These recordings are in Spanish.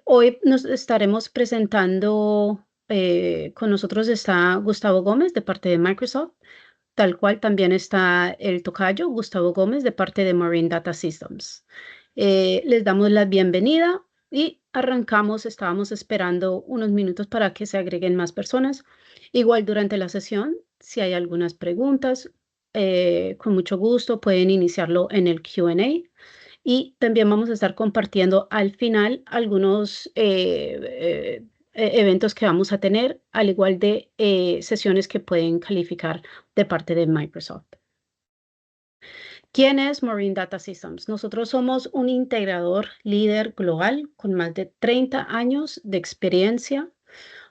Hoy nos estaremos presentando, con nosotros está Gustavo Gómez de parte de Microsoft, tal cual también está el tocayo Gustavo Gómez de parte de Marine Data Systems. Les damos la bienvenida y arrancamos. Estábamos esperando unos minutos para que se agreguen más personas. Igual durante la sesión, si hay algunas preguntas, con mucho gusto pueden iniciarlo en el Q&A. Y también vamos a estar compartiendo al final algunos eventos que vamos a tener, al igual de sesiones que pueden calificar de parte de Microsoft. ¿Quién es Marine Data Systems? Nosotros somos un integrador líder global con más de 30 años de experiencia.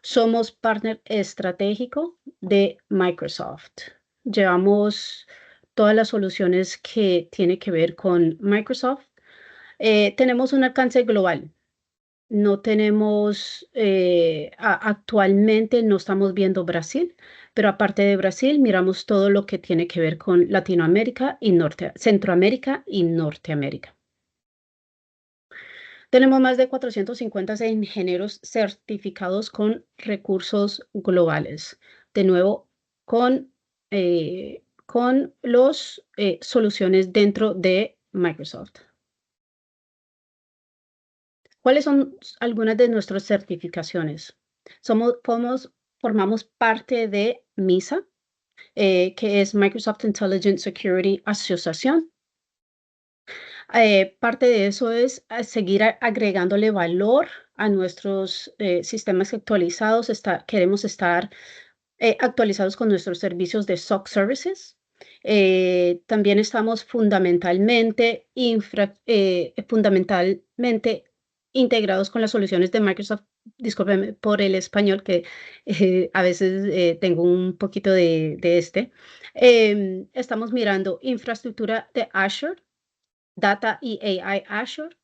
Somos partner estratégico de Microsoft. Llevamos todas las soluciones que tienen que ver con Microsoft. Tenemos un alcance global. No tenemos, actualmente no estamos viendo Brasil, pero aparte de Brasil, miramos todo lo que tiene que ver con Latinoamérica y Centroamérica y Norteamérica. Tenemos más de 450 ingenieros certificados con recursos globales. De nuevo, con los soluciones dentro de Microsoft. ¿Cuáles son algunas de nuestras certificaciones? Formamos parte de MISA, que es Microsoft Intelligent Security Association. Parte de eso es seguir agregándole valor a nuestros sistemas actualizados. Queremos estar actualizados con nuestros servicios de SOC Services. También estamos fundamentalmente integrados con las soluciones de Microsoft. Discúlpeme por el español, que a veces tengo un poquito de este. Estamos mirando infraestructura de Azure, Data y AI Azure,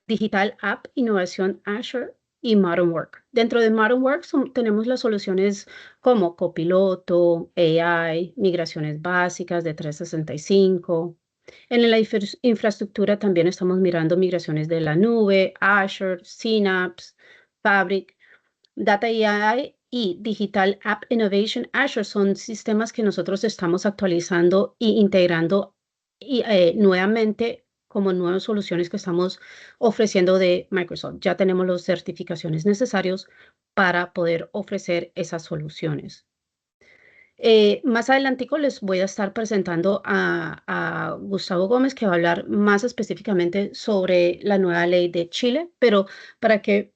Digital App Innovación Azure y Modern Work. Dentro de Modern Work tenemos las soluciones como Copiloto, AI, migraciones básicas de 365. En la infraestructura también estamos mirando migraciones de la nube, Azure, Synapse, Fabric, Data AI y Digital App Innovation Azure son sistemas que nosotros estamos actualizando e integrando nuevamente como nuevas soluciones que estamos ofreciendo de Microsoft. Ya tenemos las certificaciones necesarias para poder ofrecer esas soluciones. Más adelantico les voy a estar presentando a Gustavo Gómez, que va a hablar más específicamente sobre la nueva ley de Chile, pero para que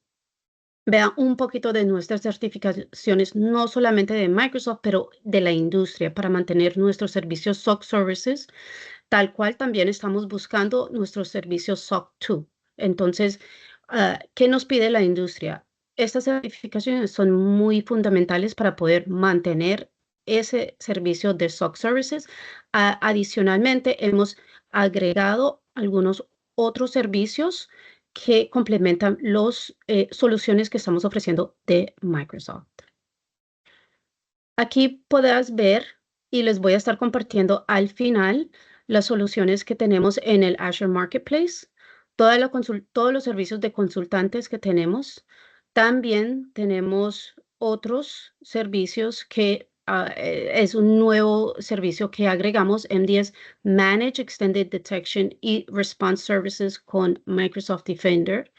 vean un poquito de nuestras certificaciones, no solamente de Microsoft, pero de la industria, para mantener nuestros servicios SOC Services, tal cual también estamos buscando nuestros servicios SOC 2. Entonces, ¿qué nos pide la industria? Estas certificaciones son muy fundamentales para poder mantener ese servicio de SOC Services. Adicionalmente, hemos agregado algunos otros servicios que complementan las soluciones que estamos ofreciendo de Microsoft. Aquí podrás ver, y les voy a estar compartiendo al final, las soluciones que tenemos en el Azure Marketplace, todos los servicios de consultantes que tenemos. También tenemos otros servicios que es un nuevo servicio que agregamos, MDS Manage Extended Detection y Response Services con Microsoft Defender.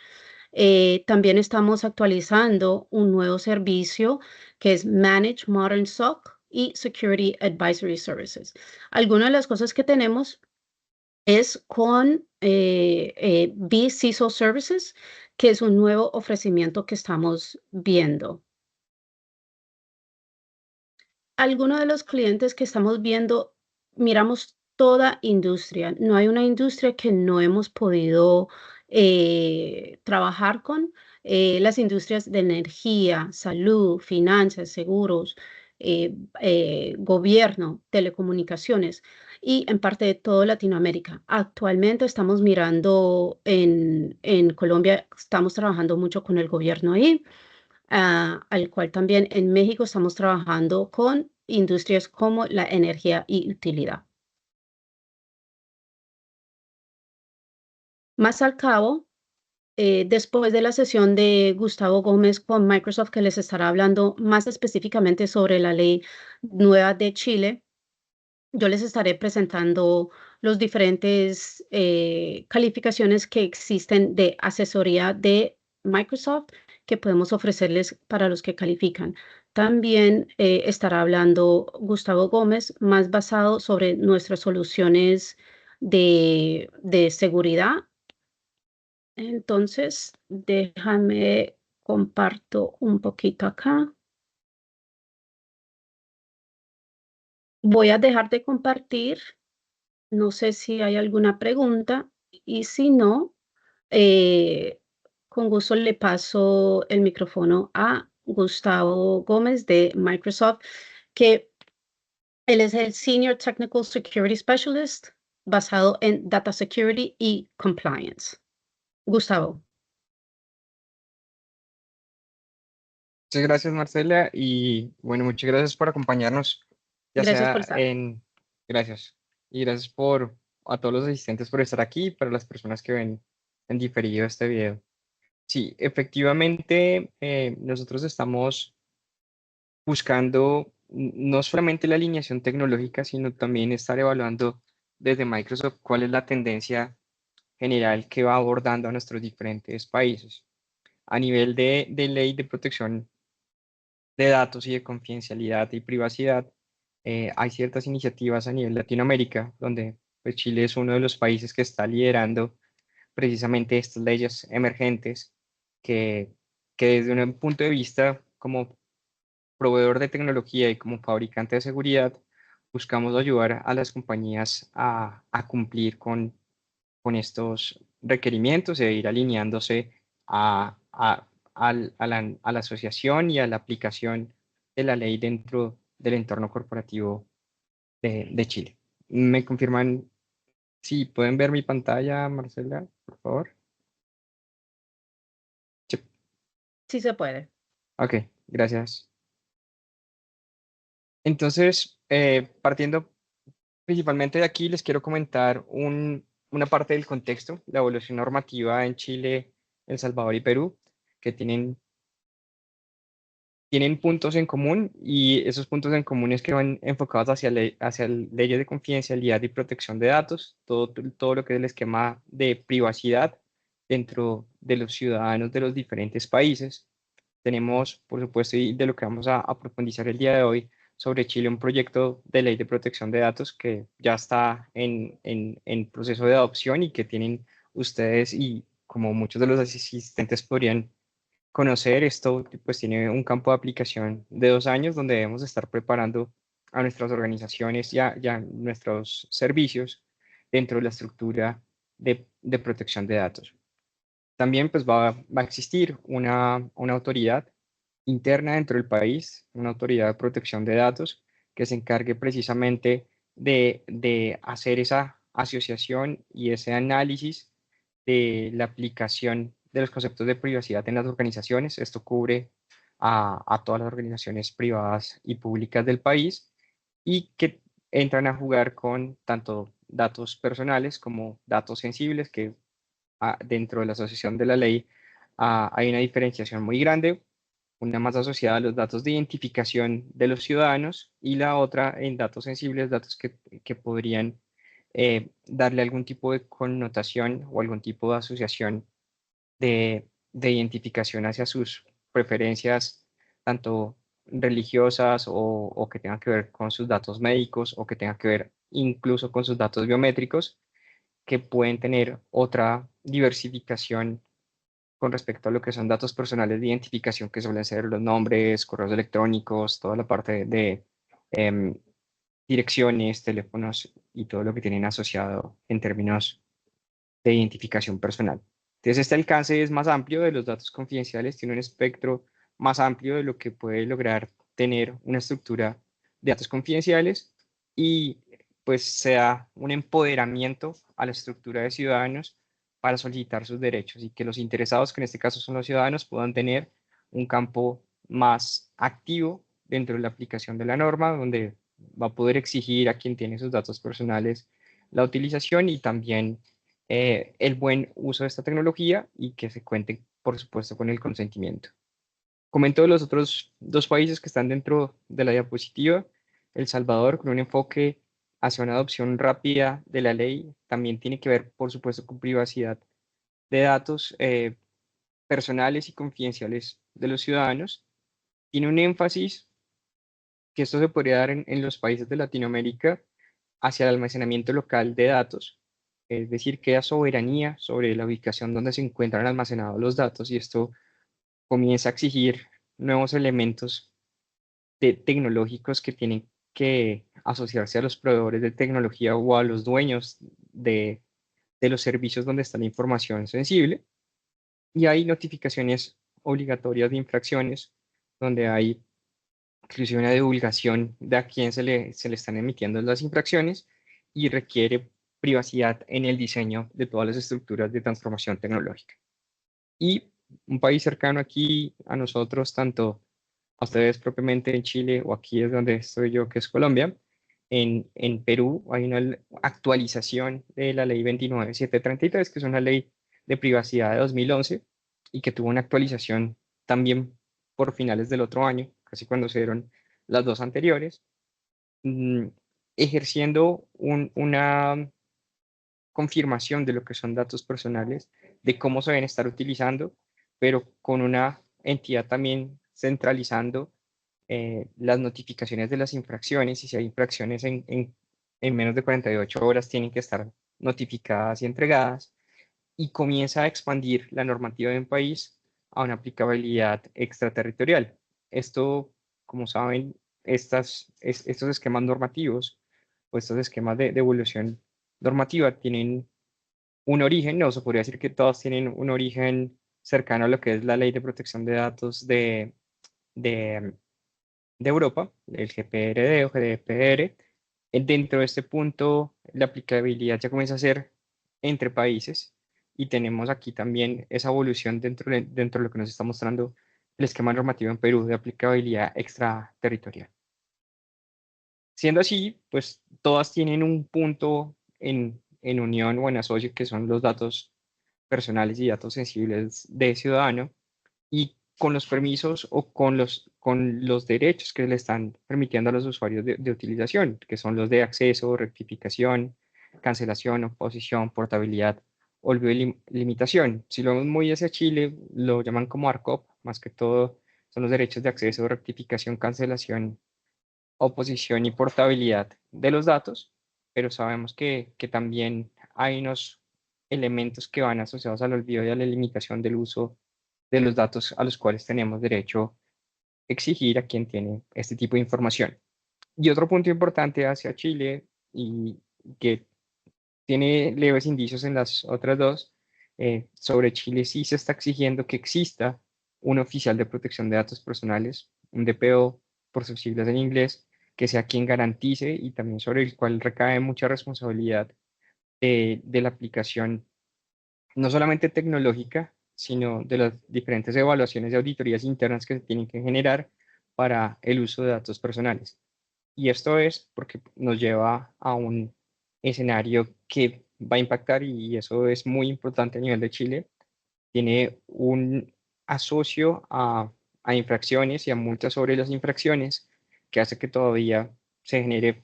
También estamos actualizando un nuevo servicio que es Manage Modern SOC y Security Advisory Services. Algunas de las cosas que tenemos es con vCISO Services, que es un nuevo ofrecimiento que estamos viendo. Algunos de los clientes que estamos viendo, miramos toda industria. No hay una industria que no hemos podido trabajar con. Las industrias de energía, salud, finanzas, seguros, gobierno, telecomunicaciones y en parte de toda Latinoamérica. Actualmente estamos mirando en Colombia, estamos trabajando mucho con el gobierno ahí. Al cual también en México estamos trabajando con industrias como la energía y utilidad. Más al cabo, después de la sesión de Gustavo Gómez con Microsoft, que les estará hablando más específicamente sobre la ley nueva de Chile, yo les estaré presentando los diferentes calificaciones que existen de asesoría de Microsoft que podemos ofrecerles para los que califican. También estará hablando Gustavo Gómez más basado sobre nuestras soluciones de seguridad. Entonces, déjame comparto un poquito acá. Voy a dejar de compartir. No sé si hay alguna pregunta y si no, eh, con gusto le paso el micrófono a Gustavo Gómez de Microsoft, que él es el Senior Technical Security Specialist basado en Data Security y Compliance. Gustavo, Muchas gracias, Marcela, y bueno, muchas gracias por acompañarnos, ya gracias por sea estar. gracias, y gracias a todos los asistentes por estar aquí, y para las personas que ven en diferido este video. Sí, efectivamente, nosotros estamos buscando no solamente la alineación tecnológica, sino también estar evaluando desde Microsoft cuál es la tendencia general que va abordando a nuestros diferentes países. A nivel de ley de protección de datos y de confidencialidad y privacidad, hay ciertas iniciativas a nivel Latinoamérica, donde pues, Chile es uno de los países que está liderando precisamente estas leyes emergentes que desde un punto de vista como proveedor de tecnología y como fabricante de seguridad, buscamos ayudar a las compañías a cumplir con estos requerimientos e ir alineándose a la asociación y a la aplicación de la ley dentro del entorno corporativo de Chile. ¿Me confirman si pueden ver mi pantalla, Marcela, por favor? Sí. Sí se puede. Ok, gracias. Entonces, partiendo principalmente de aquí, les quiero comentar una parte del contexto, la evolución normativa en Chile, El Salvador y Perú, que tienen puntos en común y esos puntos en común es que van enfocados hacia leyes de confidencialidad y protección de datos, todo lo que es el esquema de privacidad dentro de los ciudadanos de los diferentes países. Tenemos, por supuesto, y de lo que vamos a profundizar el día de hoy, sobre Chile, un proyecto de ley de protección de datos que ya está en proceso de adopción y que tienen ustedes y como muchos de los asistentes podrían conocer esto, pues tiene un campo de aplicación de 2 años donde debemos estar preparando a nuestras organizaciones y a nuestros servicios dentro de la estructura de protección de datos. También pues va a existir una autoridad interna dentro del país, una autoridad de protección de datos que se encargue precisamente de hacer esa asociación y ese análisis de la aplicación de los conceptos de privacidad en las organizaciones. Esto cubre a todas las organizaciones privadas y públicas del país y que entran a jugar con tanto datos personales como datos sensibles que dentro de la asociación de la ley hay una diferenciación muy grande, una más asociada a los datos de identificación de los ciudadanos y la otra en datos sensibles, datos que podrían darle algún tipo de connotación o algún tipo de asociación de identificación hacia sus preferencias, tanto religiosas o que tengan que ver con sus datos médicos o que tengan que ver incluso con sus datos biométricos, que pueden tener otra diversificación con respecto a lo que son datos personales de identificación, que suelen ser los nombres, correos electrónicos, toda la parte de em, direcciones, teléfonos y todo lo que tienen asociado en términos de identificación personal. Entonces, este alcance es más amplio de los datos confidenciales, tiene un espectro más amplio de lo que puede lograr tener una estructura de datos confidenciales y pues se da un empoderamiento a la estructura de ciudadanos para solicitar sus derechos y que los interesados, que en este caso son los ciudadanos, puedan tener un campo más activo dentro de la aplicación de la norma, donde va a poder exigir a quien tiene sus datos personales la utilización y también el buen uso de esta tecnología y que se cuente, por supuesto, con el consentimiento. Comento los otros dos países que están dentro de la diapositiva. El Salvador, con un enfoque hacia una adopción rápida de la ley, también tiene que ver, por supuesto, con privacidad de datos personales y confidenciales de los ciudadanos. Tiene un énfasis que esto se podría dar en los países de Latinoamérica hacia el almacenamiento local de datos, es decir, queda soberanía sobre la ubicación donde se encuentran almacenados los datos y esto comienza a exigir nuevos elementos tecnológicos que tienen que asociarse a los proveedores de tecnología o a los dueños de los servicios donde está la información sensible. Y hay notificaciones obligatorias de infracciones, donde hay inclusive una divulgación de a quién se le están emitiendo las infracciones y requiere privacidad en el diseño de todas las estructuras de transformación tecnológica. Y un país cercano aquí a nosotros, tanto a ustedes propiamente en Chile o aquí es donde estoy yo, que es Colombia, en Perú hay una actualización de la ley 29733, que es una ley de privacidad de 2011 y que tuvo una actualización también por finales del otro año, casi cuando se dieron las dos anteriores, mm, ejerciendo una confirmación de lo que son datos personales, de cómo se deben estar utilizando, pero con una entidad también centralizando las notificaciones de las infracciones y si hay infracciones en menos de 48 horas tienen que estar notificadas y entregadas y comienza a expandir la normativa de un país a una aplicabilidad extraterritorial. Esto, como saben, estos esquemas normativos o estos esquemas de evolución normativa tienen un origen, no se podría decir que todos tienen un origen cercano a lo que es la ley de protección de datos de, de Europa, el GPRD o GDPR. Dentro de este punto, la aplicabilidad ya comienza a ser entre países y tenemos aquí también esa evolución dentro de lo que nos está mostrando el esquema normativo en Perú de aplicabilidad extraterritorial. Siendo así, pues todas tienen un punto en unión o en asocio que son los datos personales y datos sensibles de ciudadano y con los permisos o con los derechos que le están permitiendo a los usuarios de utilización, que son los de acceso, rectificación, cancelación, oposición, portabilidad, olvido y limitación. Si lo vemos muy hacia Chile, lo llaman como ARCOP, más que todo son los derechos de acceso, rectificación, cancelación, oposición y portabilidad de los datos, pero sabemos que también hay unos elementos que van asociados al olvido y a la limitación del uso de los datos a los cuales tenemos derecho a exigir a quien tiene este tipo de información. Y otro punto importante hacia Chile y que tiene leves indicios en las otras dos, sobre Chile sí se está exigiendo que exista un oficial de protección de datos personales, un DPO por sus siglas en inglés, que sea quien garantice y también sobre el cual recae mucha responsabilidad de la aplicación, no solamente tecnológica, sino de las diferentes evaluaciones y auditorías internas que se tienen que generar para el uso de datos personales. Y esto es porque nos lleva a un escenario que va a impactar, y eso es muy importante a nivel de Chile, tiene un asocio a infracciones y a multas sobre las infracciones que hace que todavía se genere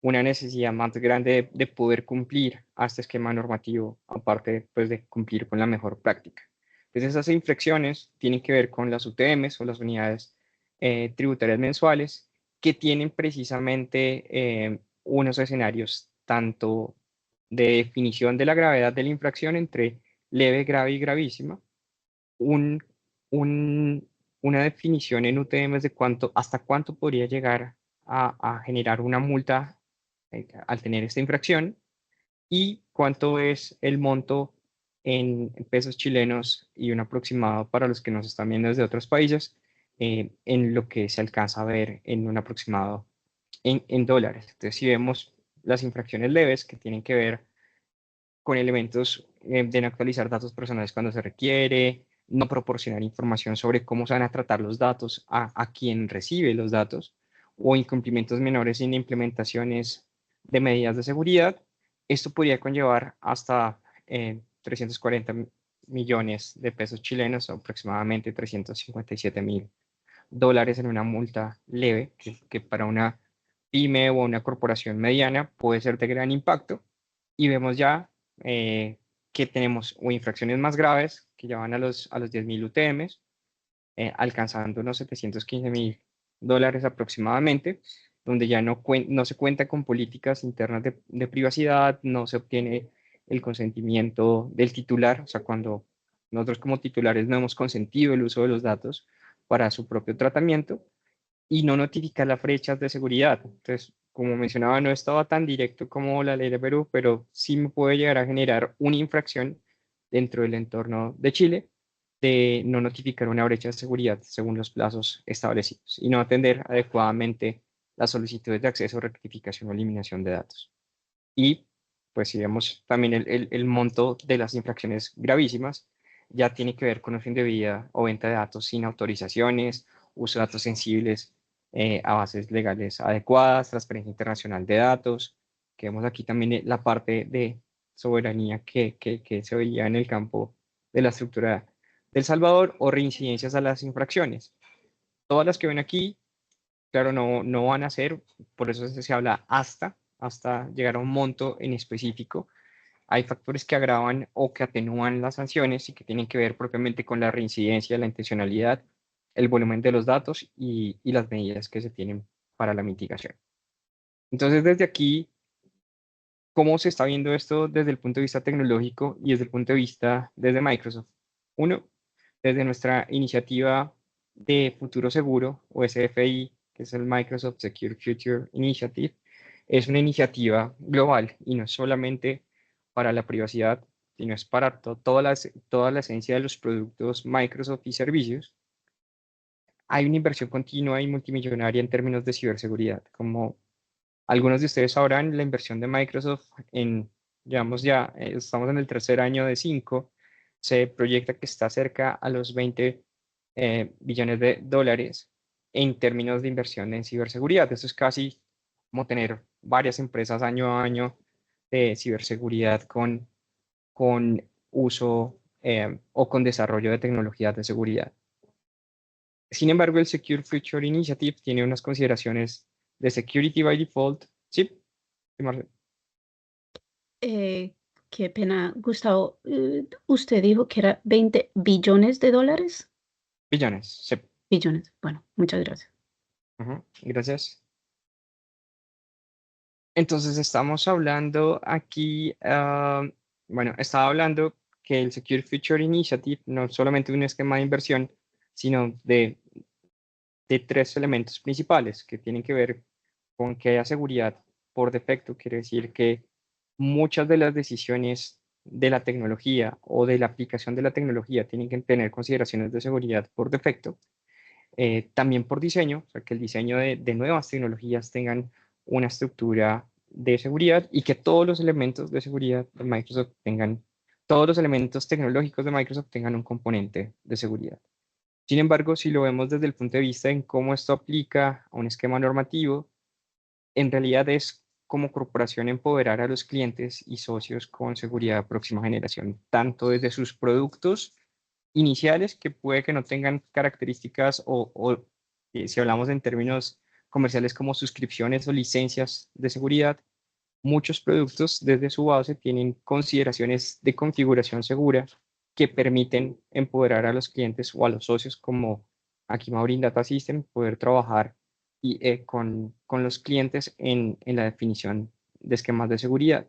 una necesidad más grande de poder cumplir a este esquema normativo, aparte pues, de cumplir con la mejor práctica. Entonces esas infracciones tienen que ver con las UTMs o las unidades tributarias mensuales que tienen precisamente unos escenarios tanto de definición de la gravedad de la infracción entre leve, grave y gravísima, un, un, una definición en UTMs de hasta cuánto podría llegar a generar una multa al tener esta infracción y cuánto es el monto en pesos chilenos y un aproximado para los que nos están viendo desde otros países en lo que se alcanza a ver en un aproximado en dólares. Entonces, si vemos las infracciones leves que tienen que ver con elementos de no actualizar datos personales cuando se requiere, no proporcionar información sobre cómo se van a tratar los datos a quien recibe los datos, o incumplimientos menores en implementaciones de medidas de seguridad, esto podría conllevar hasta 340 millones de pesos chilenos, aproximadamente $357.000 en una multa leve, que para una pyme o una corporación mediana puede ser de gran impacto. Y vemos ya que tenemos o infracciones más graves que ya van a los 10.000 UTMs, alcanzando unos $715.000 aproximadamente, donde ya no se cuenta con políticas internas de privacidad, no se obtiene el consentimiento del titular, o sea, cuando nosotros como titulares no hemos consentido el uso de los datos para su propio tratamiento, y no notificar las brechas de seguridad. Entonces, como mencionaba, no estaba tan directo como la ley de Perú, pero sí me puede llegar a generar una infracción dentro del entorno de Chile de no notificar una brecha de seguridad según los plazos establecidos y no atender adecuadamente las solicitudes de acceso, rectificación o eliminación de datos. Y pues si vemos también el monto de las infracciones gravísimas, ya tiene que ver con uso indebida o venta de datos sin autorizaciones, uso de datos sensibles a bases legales adecuadas, transferencia internacional de datos, que vemos aquí también la parte de soberanía que se veía en el campo de la estructura del Salvador, o reincidencias a las infracciones. Todas las que ven aquí, claro, no van a ser, por eso se habla hasta llegar a un monto en específico. Hay factores que agravan o que atenúan las sanciones y que tienen que ver propiamente con la reincidencia, la intencionalidad, el volumen de los datos y las medidas que se tienen para la mitigación. Entonces, desde aquí, ¿cómo se está viendo esto desde el punto de vista tecnológico y desde el punto de vista desde Microsoft? Uno, desde nuestra iniciativa de Futuro Seguro, o SFI, que es el Microsoft Secure Future Initiative, es una iniciativa global y no solamente para la privacidad, sino es para toda la esencia de los productos Microsoft y servicios. Hay una inversión continua y multimillonaria en términos de ciberseguridad. Como algunos de ustedes sabrán, la inversión de Microsoft digamos ya, estamos en el tercer año de 5, se proyecta que está cerca a los 20 billones de dólares en términos de inversión en ciberseguridad. Eso es casi como tener varias empresas año a año de ciberseguridad con uso o con desarrollo de tecnologías de seguridad. Sin embargo, el Secure Future Initiative tiene unas consideraciones de Security by Default. Sí, Marcelo. Eh, qué pena, Gustavo. Usted dijo que era 20 billones de dólares. Billones, sí. Billones. Bueno, muchas gracias. Gracias. Entonces estamos hablando aquí, bueno, estaba hablando que el Secure Future Initiative no solamente un esquema de inversión, sino de tres elementos principales que tienen que ver con que haya seguridad por defecto. Quiere decir que muchas de las decisiones de la tecnología o de la aplicación de la tecnología tienen que tener consideraciones de seguridad por defecto. También por diseño, o sea, que el diseño de nuevas tecnologías tengan una estructura de seguridad y que todos los elementos de seguridad de Microsoft tengan, todos los elementos tecnológicos de Microsoft tengan un componente de seguridad. Sin embargo, si lo vemos desde el punto de vista en cómo esto aplica a un esquema normativo, en realidad es como corporación empoderar a los clientes y socios con seguridad de próxima generación, tanto desde sus productos iniciales, que puede que no tengan características si hablamos en términos comerciales, como suscripciones o licencias de seguridad. Muchos productos desde su base tienen consideraciones de configuración segura que permiten empoderar a los clientes o a los socios, como aquí Maureen Data System, poder trabajar con los clientes en la definición de esquemas de seguridad.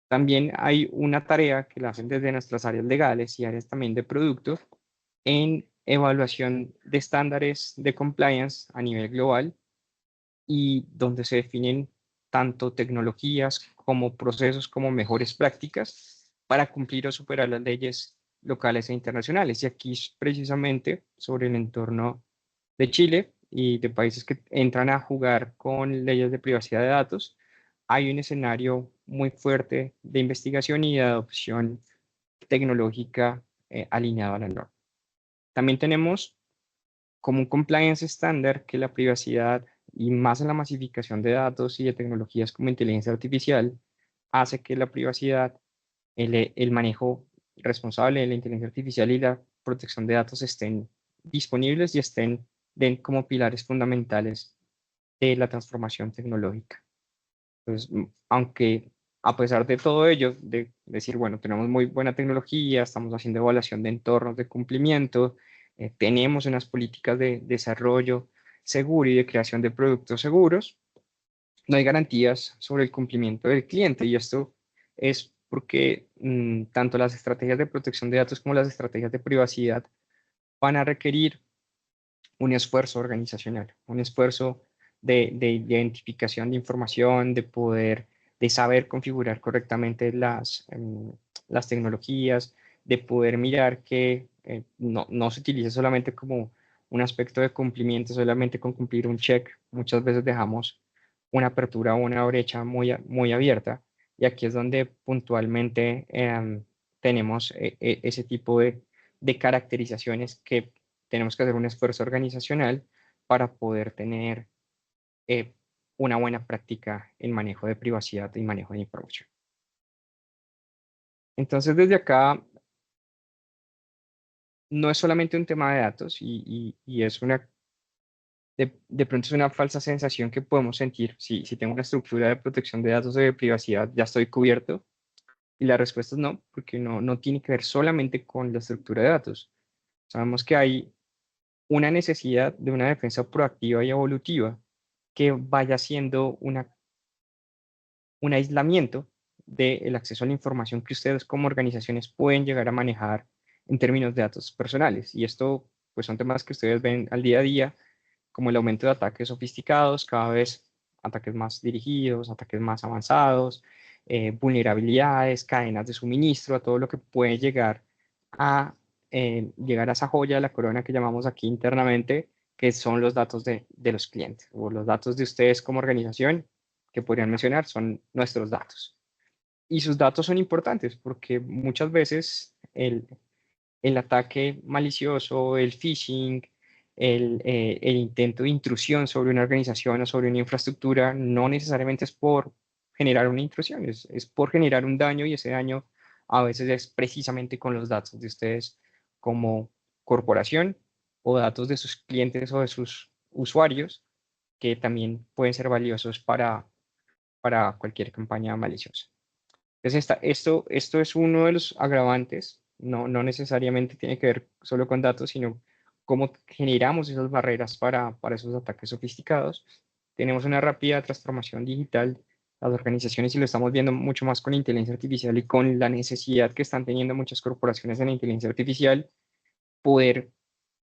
También hay una tarea que la hacen desde nuestras áreas legales y áreas también de productos en evaluación de estándares de compliance a nivel global, y donde se definen tanto tecnologías como procesos como mejores prácticas para cumplir o superar las leyes locales e internacionales. Y aquí es precisamente sobre el entorno de Chile y de países que entran a jugar con leyes de privacidad de datos. Hay un escenario muy fuerte de investigación y de adopción tecnológica alineado a la norma. También tenemos como un compliance estándar que la privacidad, y más en la masificación de datos y de tecnologías como inteligencia artificial, hace que la privacidad el manejo responsable de la inteligencia artificial y la protección de datos estén disponibles y estén como pilares fundamentales de la transformación tecnológica. Entonces, aunque a pesar de todo ello, de decir, bueno, tenemos muy buena tecnología, estamos haciendo evaluación de entornos de cumplimiento, tenemos unas políticas de desarrollo seguro y de creación de productos seguros, no hay garantías sobre el cumplimiento del cliente y esto es porque tanto las estrategias de protección de datos como las estrategias de privacidad van a requerir un esfuerzo organizacional, un esfuerzo de identificación de información, de poder, de saber configurar correctamente las tecnologías, de poder mirar que no se utilice solamente como un aspecto de cumplimiento, solamente con cumplir un check. Muchas veces dejamos una apertura o una brecha muy abierta y aquí es donde puntualmente tenemos ese tipo de caracterizaciones que tenemos que hacer un esfuerzo organizacional para poder tener eh, una buena práctica en manejo de privacidad y manejo de información. Entonces, desde acá, no es solamente un tema de datos y es de pronto es una falsa sensación que podemos sentir. Si tengo una estructura de protección de datos o de privacidad, ya estoy cubierto. Y la respuesta es no, porque no tiene que ver solamente con la estructura de datos. Sabemos que hay una necesidad de una defensa proactiva y evolutiva que vaya siendo un aislamiento del acceso a la información que ustedes como organizaciones pueden llegar a manejar en términos de datos personales. Y esto, pues son temas que ustedes ven al día a día, como el aumento de ataques sofisticados, cada vez ataques más dirigidos, ataques más avanzados, vulnerabilidades, cadenas de suministro, a todo lo que puede a llegar a esa joya de la corona que llamamos aquí internamente, que son los datos de los clientes o los datos de ustedes como organización que podrían mencionar son nuestros datos. Y sus datos son importantes porque muchas veces el ataque malicioso, el phishing, el intento de intrusión sobre una organización o sobre una infraestructura no necesariamente es por generar una intrusión, es por generar un daño y ese daño a veces es precisamente con los datos de ustedes como corporación o datos de sus clientes o de sus usuarios que también pueden ser valiosos para cualquier campaña maliciosa. Entonces, esto es uno de los agravantes, no necesariamente tiene que ver solo con datos, sino cómo generamos esas barreras para esos ataques sofisticados. Tenemos una rápida transformación digital, las organizaciones, y lo estamos viendo mucho más con la inteligencia artificial y con la necesidad que están teniendo muchas corporaciones en la inteligencia artificial, poder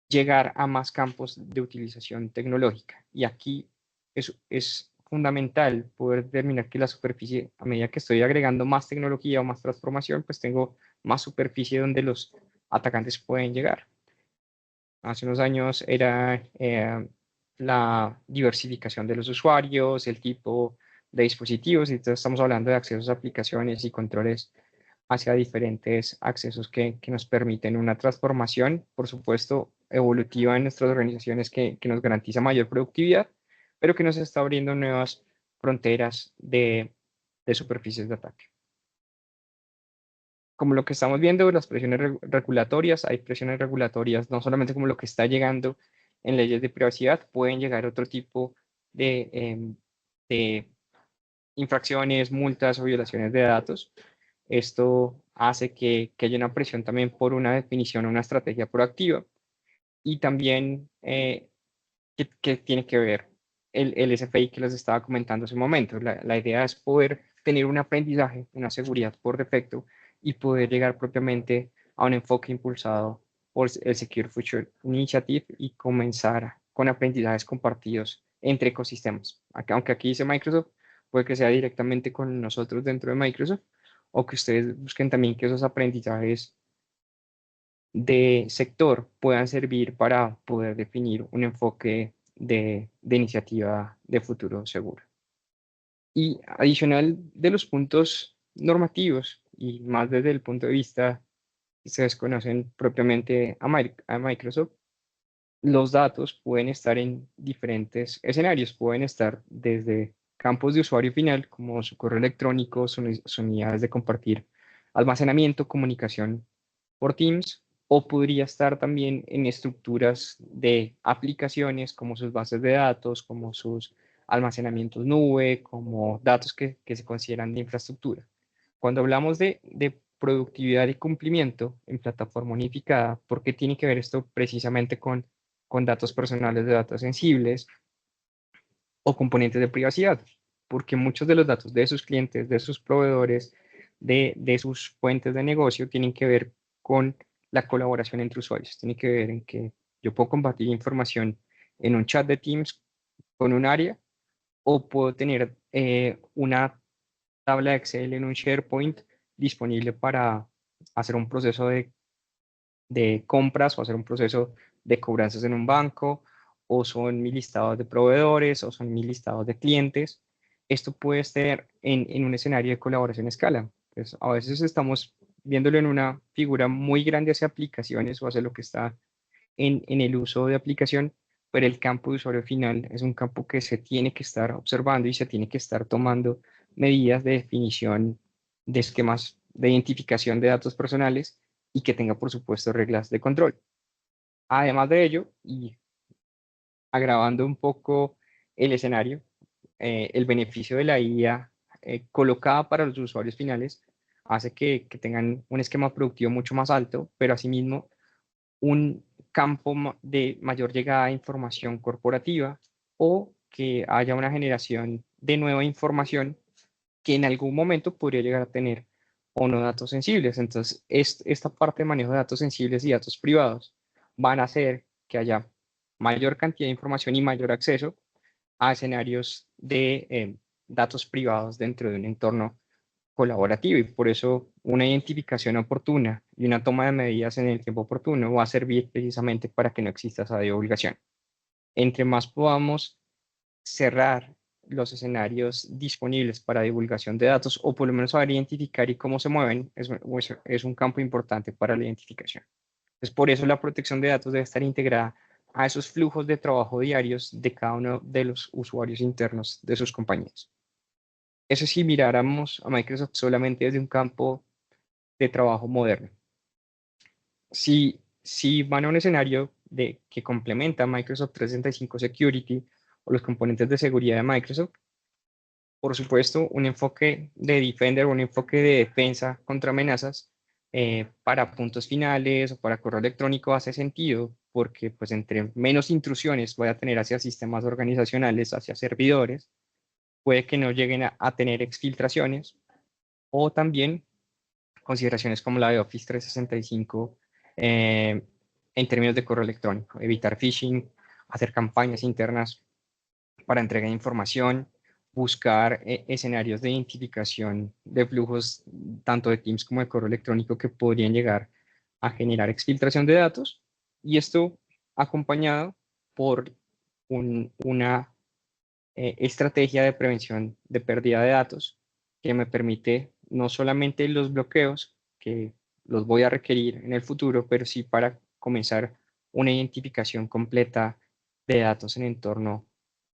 llegar a más campos de utilización tecnológica. Y aquí es fundamental poder determinar que la superficie, a medida que estoy agregando más tecnología o más transformación, pues tengo más superficie donde los atacantes pueden llegar. Hace unos años era la diversificación de los usuarios, el tipo de dispositivos, y entonces estamos hablando de accesos a aplicaciones y controles hacia diferentes accesos que nos permiten una transformación, por supuesto, evolutiva en nuestras organizaciones que nos garantiza mayor productividad, pero que nos está abriendo nuevas fronteras de superficies de ataque. Como lo que estamos viendo, las presiones regulatorias, hay presiones regulatorias, no solamente como lo que está llegando en leyes de privacidad, pueden llegar otro tipo de infracciones, multas o violaciones de datos. Esto hace que haya una presión también por una definición, una estrategia proactiva y también que tiene que ver el SFI que les estaba comentando hace un momento. La idea es poder tener un aprendizaje, una seguridad por defecto y poder llegar propiamente a un enfoque impulsado por el Secure Future Initiative y comenzar con aprendizajes compartidos entre ecosistemas. Aunque aquí dice Microsoft, puede que sea directamente con nosotros dentro de Microsoft o que ustedes busquen también que esos aprendizajes de sector puedan servir para poder definir un enfoque de iniciativa de futuro seguro. Y adicional de los puntos normativos y más desde el punto de vista que ustedes conocen propiamente a Microsoft, los datos pueden estar en diferentes escenarios, pueden estar desde campos de usuario final como su correo electrónico, sus unidades de compartir almacenamiento, comunicación por Teams, o podría estar también en estructuras de aplicaciones como sus bases de datos, como sus almacenamientos nube, como datos que se consideran de infraestructura. Cuando hablamos de productividad y cumplimiento en plataforma unificada, ¿por qué tiene que ver esto precisamente con datos personales de datos sensibles o componentes de privacidad? Porque muchos de los datos de sus clientes, de sus proveedores, de sus fuentes de negocio tienen que ver con la colaboración entre usuarios. Tiene que ver en que yo puedo compartir información en un chat de Teams con un área o puedo tener una tabla de Excel en un SharePoint disponible para hacer un proceso de compras o hacer un proceso de cobranzas en un banco, o son mis listados de proveedores, o son mis listados de clientes. Esto puede estar en un escenario de colaboración a escala. Pues a veces estamos viéndolo en una figura muy grande hacia aplicaciones o hacia lo que está en el uso de aplicación, pero el campo de usuario final es un campo que se tiene que estar observando y se tiene que estar tomando medidas de definición de esquemas de identificación de datos personales y que tenga, por supuesto, reglas de control. Además de ello, y agravando un poco el escenario, el beneficio de la IA colocada para los usuarios finales hace que tengan un esquema productivo mucho más alto, pero asimismo un campo de mayor llegada a información corporativa, o que haya una generación de nueva información que en algún momento podría llegar a tener o no datos sensibles. Entonces, esta parte de manejo de datos sensibles y datos privados van a hacer que haya mayor cantidad de información y mayor acceso a escenarios de datos privados dentro de un entorno colaborativo, y por eso una identificación oportuna y una toma de medidas en el tiempo oportuno va a servir precisamente para que no exista esa divulgación. Entre más podamos cerrar los escenarios disponibles para divulgación de datos, o por lo menos saber identificar y cómo se mueven, es un campo importante para la identificación. Es por eso la protección de datos debe estar integrada a esos flujos de trabajo diarios de cada uno de los usuarios internos de sus compañías. Eso si miráramos a Microsoft solamente desde un campo de trabajo moderno. Si van a un escenario que complementa Microsoft 365 Security o los componentes de seguridad de Microsoft, por supuesto, un enfoque de Defender o un enfoque de defensa contra amenazas para puntos finales o para correo electrónico hace sentido, porque pues entre menos intrusiones voy a tener hacia sistemas organizacionales, hacia servidores, puede que no lleguen a tener exfiltraciones, o también consideraciones como la de Office 365 en términos de correo electrónico, evitar phishing, hacer campañas internas para entrega de información, buscar escenarios de identificación de flujos tanto de Teams como de correo electrónico que podrían llegar a generar exfiltración de datos, y esto acompañado por una estrategia de prevención de pérdida de datos que me permite no solamente los bloqueos, que los voy a requerir en el futuro, pero sí para comenzar una identificación completa de datos en entorno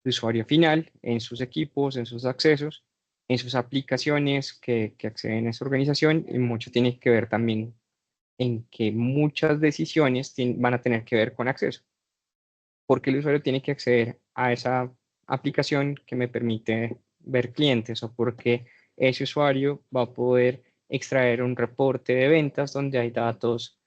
de usuario final, en sus equipos, en sus accesos, en sus aplicaciones que acceden a esa organización, y mucho tiene que ver también en que muchas decisiones van a tener que ver con acceso, porque el usuario tiene que acceder a esa aplicación que me permite ver clientes, o porque ese usuario va a poder extraer un reporte de ventas donde hay datos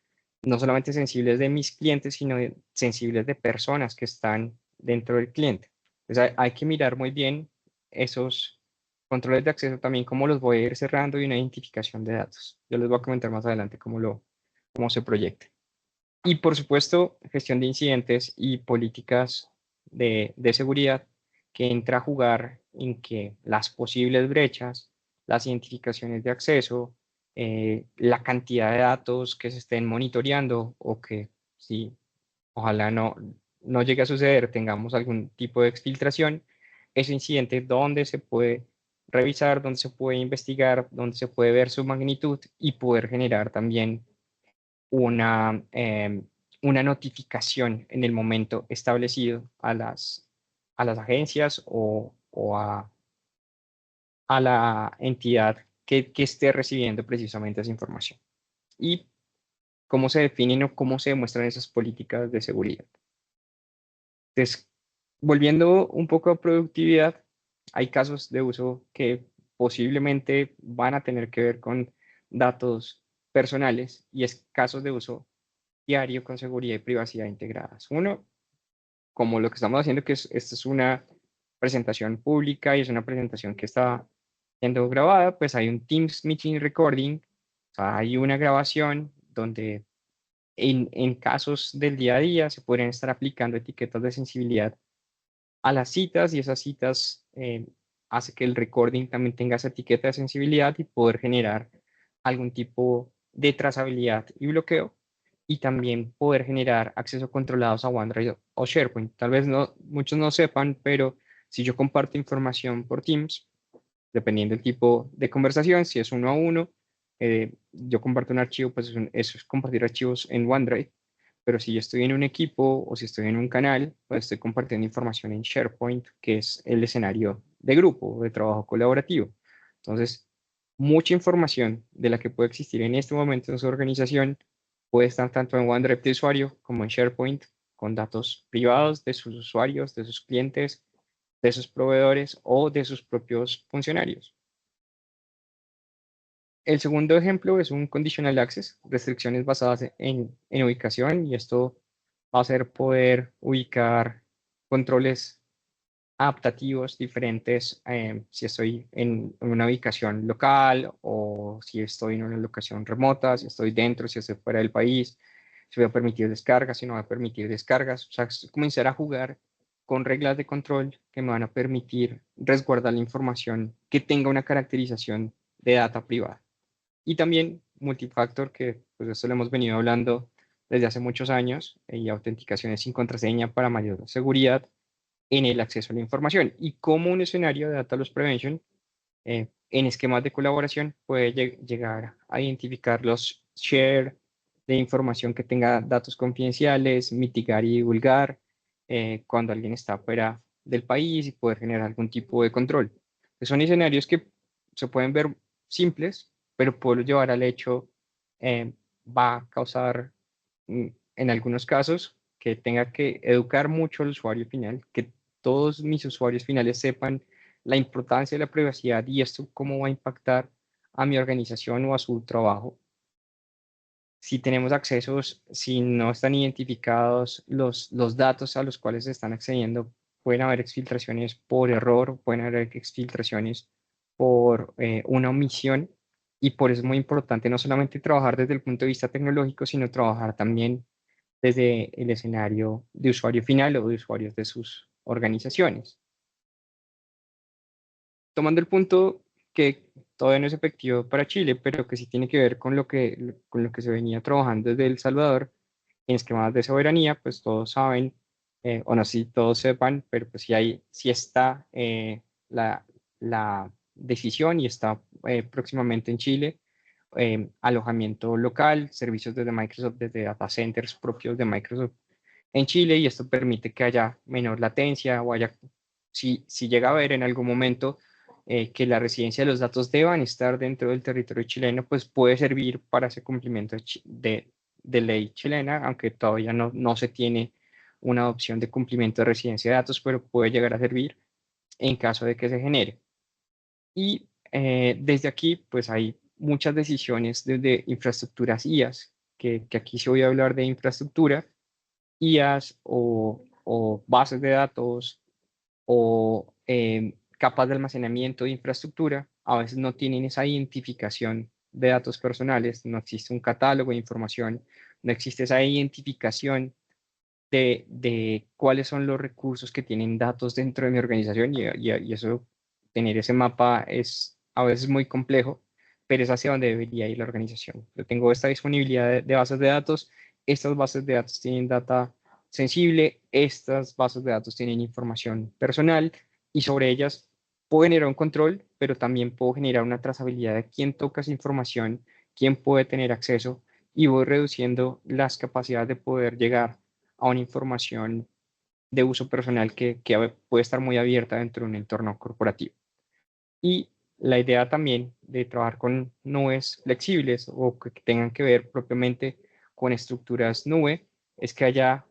no solamente sensibles de mis clientes, sino sensibles de personas que están dentro del cliente. Entonces hay que mirar muy bien esos controles de acceso también, cómo los voy a ir cerrando, y una identificación de datos. Yo les voy a comentar más adelante cómo se proyecta. Y por supuesto, gestión de incidentes y políticas de seguridad, que entra a jugar en que las posibles brechas, las identificaciones de acceso, la cantidad de datos que se estén monitoreando, o que si ojalá no llegue a suceder, tengamos algún tipo de exfiltración, ese incidente dónde se puede revisar, dónde se puede investigar, dónde se puede ver su magnitud, y poder generar también una notificación en el momento establecido a las agencias o a la entidad que esté recibiendo precisamente esa información. Y cómo se definen o cómo se demuestran esas políticas de seguridad. Entonces, volviendo un poco a productividad, hay casos de uso que posiblemente van a tener que ver con datos personales y es casos de uso diario con seguridad y privacidad integradas. Uno, como lo que estamos haciendo, que esta es una presentación pública y es una presentación que está siendo grabada, pues hay un Teams Meeting Recording, o sea, hay una grabación donde en casos del día a día se podrían estar aplicando etiquetas de sensibilidad a las citas y esas citas hace que el recording también tenga esa etiqueta de sensibilidad y poder generar algún tipo de trazabilidad y bloqueo y también poder generar acceso controlados a OneDrive o SharePoint. Tal vez no, muchos no sepan, pero si yo comparto información por Teams, dependiendo del tipo de conversación, si es uno a uno, yo comparto un archivo, pues eso es compartir archivos en OneDrive, pero si yo estoy en un equipo o si estoy en un canal, pues estoy compartiendo información en SharePoint, que es el escenario de grupo, de trabajo colaborativo. Entonces, mucha información de la que puede existir en este momento en su organización puede estar tanto en OneDrive de usuario como en SharePoint, con datos privados de sus usuarios, de sus clientes, de sus proveedores o de sus propios funcionarios. El segundo ejemplo es un conditional access, restricciones basadas en ubicación, y esto va a ser poder ubicar controles adaptativos diferentes si estoy en una ubicación local o si estoy en una locación remota, si estoy dentro, si estoy fuera del país, si voy a permitir descargas, si no voy a permitir descargas. O sea, comenzar a jugar con reglas de control que me van a permitir resguardar la información que tenga una caracterización de data privada. Y también multifactor, que pues esto lo hemos venido hablando desde hace muchos años, y autenticaciones sin contraseña para mayor seguridad en el acceso a la información. Y como un escenario de Data Loss Prevention, en esquemas de colaboración, puede llegar a identificar los share de información que tenga datos confidenciales, mitigar y divulgar cuando alguien está fuera del país y poder generar algún tipo de control. Son escenarios que se pueden ver simples, pero por llevar al hecho va a causar, en algunos casos, que tenga que educar mucho al usuario final, que todos mis usuarios finales sepan la importancia de la privacidad y esto cómo va a impactar a mi organización o a su trabajo. Si tenemos accesos, si no están identificados los datos a los cuales se están accediendo, pueden haber exfiltraciones por error, pueden haber exfiltraciones por una omisión, y por eso es muy importante no solamente trabajar desde el punto de vista tecnológico, sino trabajar también desde el escenario de usuario final o de usuarios de sus organizaciones. Tomando el punto que todavía no es efectivo para Chile, pero que sí tiene que ver con lo que se venía trabajando desde El Salvador en esquemas de soberanía, pues todos saben, o no sé si todos sepan, pero pues sí está la, la decisión y está próximamente en Chile, alojamiento local, servicios desde Microsoft, desde data centers propios de Microsoft en Chile, y esto permite que haya menor latencia o haya, si llega a haber en algún momento que la residencia de los datos deban estar dentro del territorio chileno, pues puede servir para ese cumplimiento de ley chilena, aunque todavía no se tiene una opción de cumplimiento de residencia de datos, pero puede llegar a servir en caso de que se genere. Y desde aquí, pues hay muchas decisiones desde infraestructuras IaaS, que aquí sí voy a hablar de infraestructura, IaaS o bases de datos o capas de almacenamiento de infraestructura, a veces no tienen esa identificación de datos personales, no existe un catálogo de información, no existe esa identificación de cuáles son los recursos que tienen datos dentro de mi organización, y eso, tener ese mapa es a veces muy complejo, pero es hacia donde debería ir la organización. Yo tengo esta disponibilidad de bases de datos, estas bases de datos tienen data sensible, estas bases de datos tienen información personal y sobre ellas puedo generar un control, pero también puedo generar una trazabilidad de quién toca esa información, quién puede tener acceso, y voy reduciendo las capacidades de poder llegar a una información de uso personal que puede estar muy abierta dentro de un entorno corporativo. Y La idea también de trabajar con nubes flexibles o que tengan que ver propiamente con estructuras nube es que haya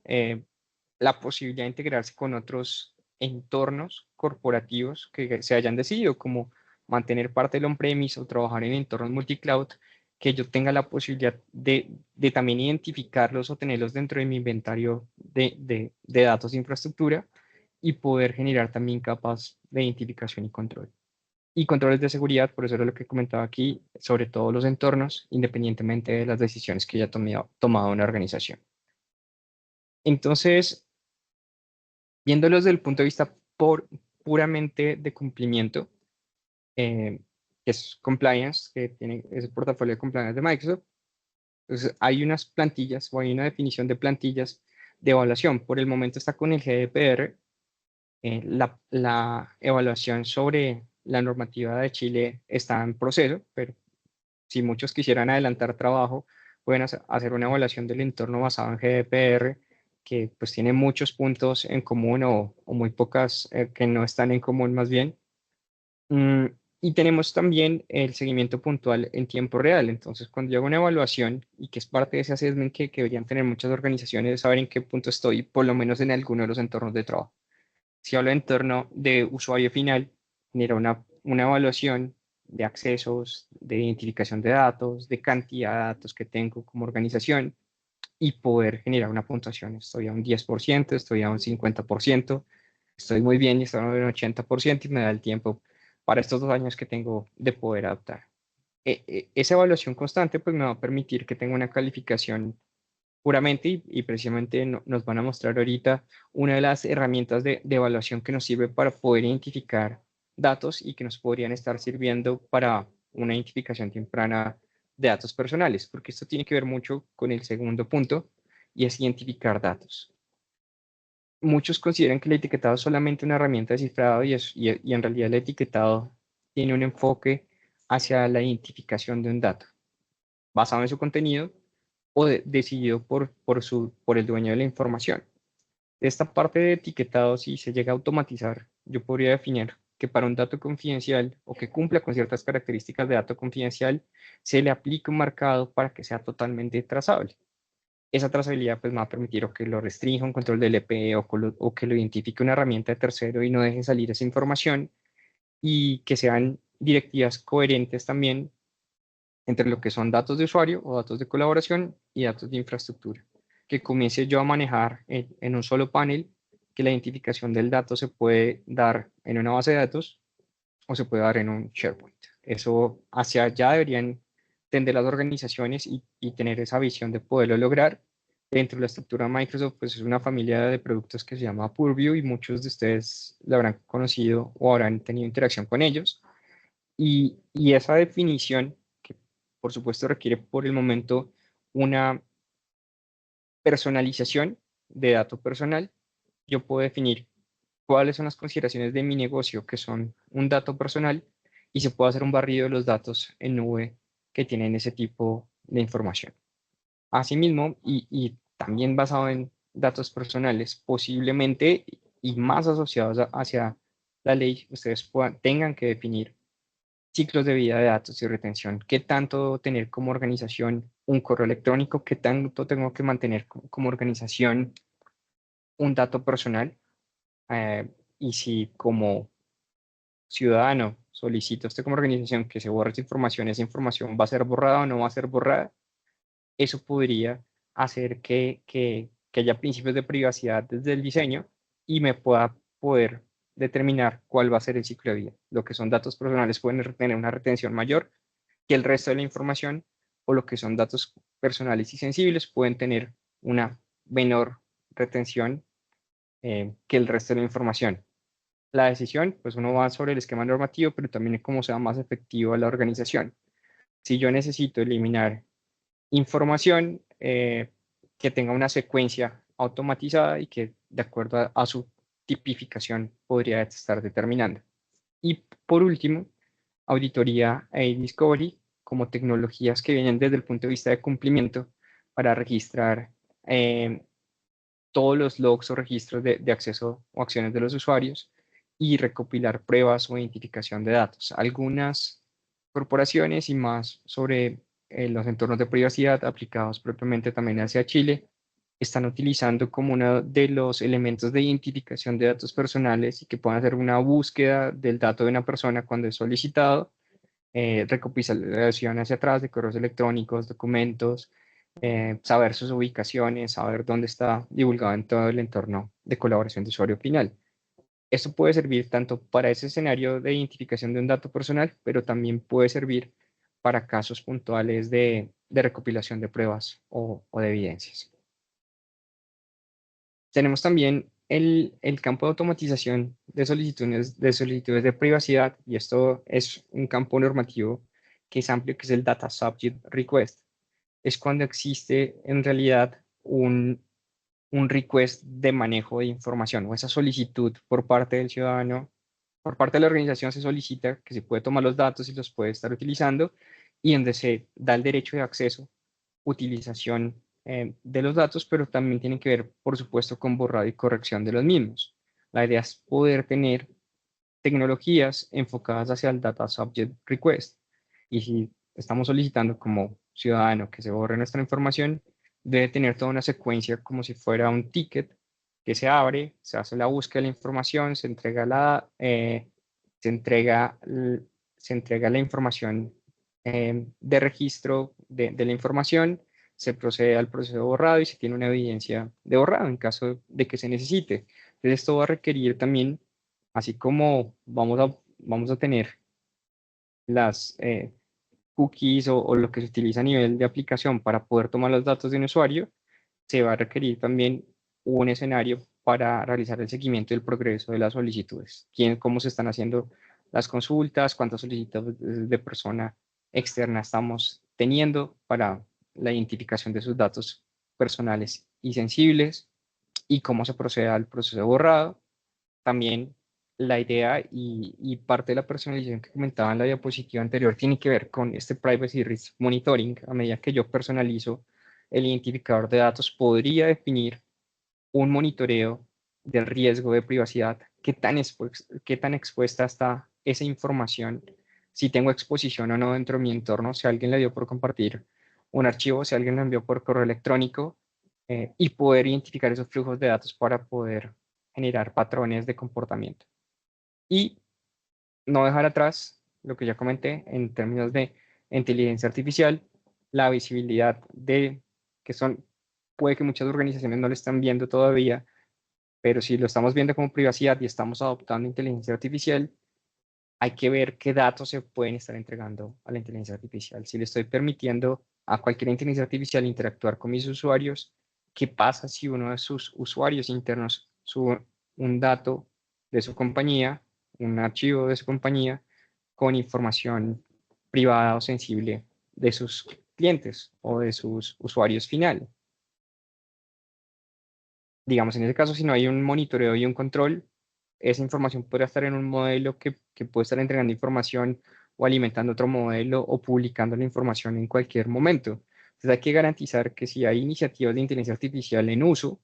la posibilidad de integrarse con otros entornos corporativos que se hayan decidido, como mantener parte del on-premise o trabajar en entornos multicloud, que yo tenga la posibilidad de también identificarlos o tenerlos dentro de mi inventario de datos de infraestructura y poder generar también capas de identificación y control. Y controles de seguridad, por eso era lo que comentaba aquí, sobre todo los entornos, independientemente de las decisiones que haya tomado una organización. Entonces, viéndolos desde el punto de vista puramente de cumplimiento, que es compliance, que tiene ese portafolio de compliance de Microsoft, entonces hay unas plantillas o hay una definición de plantillas de evaluación. Por el momento está con el GDPR. La evaluación sobre la normativa de Chile está en proceso, pero si muchos quisieran adelantar trabajo, pueden hacer una evaluación del entorno basado en GDPR, que pues tiene muchos puntos en común o muy pocas que no están en común más bien. Mm, y tenemos también el seguimiento puntual en tiempo real. Entonces, cuando yo hago una evaluación y que es parte de ese assessment que deberían tener muchas organizaciones, de saber en qué punto estoy, por lo menos en alguno de los entornos de trabajo. Si hablo de entorno de usuario final, genera una evaluación de accesos, de identificación de datos, de cantidad de datos que tengo como organización y poder generar una puntuación. Estoy a un 10%, estoy a un 50%, estoy muy bien y estoy a un 80% y me da el tiempo para estos 2 años que tengo de poder adaptar. Esa evaluación constante pues me va a permitir que tenga una calificación puramente y precisamente nos van a mostrar ahorita una de las herramientas de evaluación que nos sirve para poder identificar datos y que nos podrían estar sirviendo para una identificación temprana de datos personales, porque esto tiene que ver mucho con el segundo punto y es identificar datos. Muchos consideran que el etiquetado es solamente una herramienta de cifrado y en realidad el etiquetado tiene un enfoque hacia la identificación de un dato basado en su contenido o decidido por el dueño de la información. Esta parte de etiquetado, si se llega a automatizar, yo podría definir que para un dato confidencial o que cumpla con ciertas características de dato confidencial, se le aplique un marcado para que sea totalmente trazable. Esa trazabilidad pues, me va a permitir o que lo restrinja un control del EP o que lo identifique una herramienta de tercero y no deje salir esa información y que sean directivas coherentes también entre lo que son datos de usuario o datos de colaboración y datos de infraestructura. Que comience yo a manejar en un solo panel que la identificación del dato se puede dar en una base de datos o se puede dar en un SharePoint. Eso hacia allá deberían tender las organizaciones y tener esa visión de poderlo lograr. Dentro de la estructura de Microsoft, pues es una familia de productos que se llama Purview y muchos de ustedes la habrán conocido o habrán tenido interacción con ellos. Y esa definición, que por supuesto requiere por el momento una personalización de dato personal, yo puedo definir cuáles son las consideraciones de mi negocio que son un dato personal y se puede hacer un barrido de los datos en nube que tienen ese tipo de información. Asimismo, y también basado en datos personales, posiblemente y más asociados hacia la ley, ustedes tengan que definir ciclos de vida de datos y retención. ¿Qué tanto tener como organización un correo electrónico? ¿Qué tanto tengo que mantener como organización un dato personal? Y si como ciudadano solicito usted como organización que se borre esa información va a ser borrada o no va a ser borrada, eso podría hacer que haya principios de privacidad desde el diseño y me pueda poder determinar cuál va a ser el ciclo de vida. Lo que son datos personales pueden tener una retención mayor que el resto de la información o lo que son datos personales y sensibles pueden tener una menor retención que el resto de la información. La decisión, pues uno va sobre el esquema normativo, pero también cómo sea más efectiva la organización. Si yo necesito eliminar información que tenga una secuencia automatizada y que de acuerdo a su tipificación podría estar determinando. Y por último, auditoría e discovery como tecnologías que vienen desde el punto de vista de cumplimiento para registrar todos los logs o registros de acceso o acciones de los usuarios y recopilar pruebas o identificación de datos. Algunas corporaciones y más sobre los entornos de privacidad aplicados propiamente también hacia Chile están utilizando como uno de los elementos de identificación de datos personales y que puedan hacer una búsqueda del dato de una persona cuando es solicitado, recopilación hacia atrás de correos electrónicos, documentos, saber sus ubicaciones, saber dónde está divulgado en todo el entorno de colaboración de usuario final. Esto puede servir tanto para ese escenario de identificación de un dato personal, pero también puede servir para casos puntuales de recopilación de pruebas o de evidencias. Tenemos también el campo de automatización de solicitudes de privacidad, y esto es un campo normativo que es amplio, que es el Data Subject Request. Es cuando existe en realidad un request de manejo de información o esa solicitud por parte del ciudadano, por parte de la organización se solicita que se puede tomar los datos y los puede estar utilizando y donde se da el derecho de acceso, utilización de los datos, pero también tiene que ver, por supuesto, con borrado y corrección de los mismos. La idea es poder tener tecnologías enfocadas hacia el Data Subject Request. Y si estamos solicitando como ciudadano que se borre nuestra información, debe tener toda una secuencia como si fuera un ticket que se abre, se hace la búsqueda de la información, se entrega, se entrega la información de registro de la información, se procede al proceso de borrado y se tiene una evidencia de borrado en caso de que se necesite. Entonces, esto va a requerir también, así como vamos a tener las cookies o lo que se utiliza a nivel de aplicación para poder tomar los datos de un usuario, se va a requerir también un escenario para realizar el seguimiento del progreso de las solicitudes. Cómo se están haciendo las consultas, cuántas solicitudes de persona externa estamos teniendo para la identificación de sus datos personales y sensibles y cómo se procede al proceso de borrado. También la idea y parte de la personalización que comentaba en la diapositiva anterior tiene que ver con este Privacy Risk Monitoring. A medida que yo personalizo el identificador de datos, podría definir un monitoreo del riesgo de privacidad, qué tan expuesta está esa información, si tengo exposición o no dentro de mi entorno, si alguien le dio por compartir un archivo, si alguien lo envió por correo electrónico, y poder identificar esos flujos de datos para poder generar patrones de comportamiento. Y no dejar atrás lo que ya comenté en términos de inteligencia artificial, la visibilidad de que son, puede que muchas organizaciones no lo están viendo todavía, pero si lo estamos viendo como privacidad y estamos adoptando inteligencia artificial, hay que ver qué datos se pueden estar entregando a la inteligencia artificial. Si le estoy permitiendo a cualquier inteligencia artificial interactuar con mis usuarios, ¿qué pasa si uno de sus usuarios internos sube un dato de su compañía, un archivo de su compañía, con información privada o sensible de sus clientes o de sus usuarios finales? Digamos, en ese caso, si no hay un monitoreo y un control, esa información podría estar en un modelo que puede estar entregando información o alimentando otro modelo o publicando la información en cualquier momento. Entonces hay que garantizar que si hay iniciativas de inteligencia artificial en uso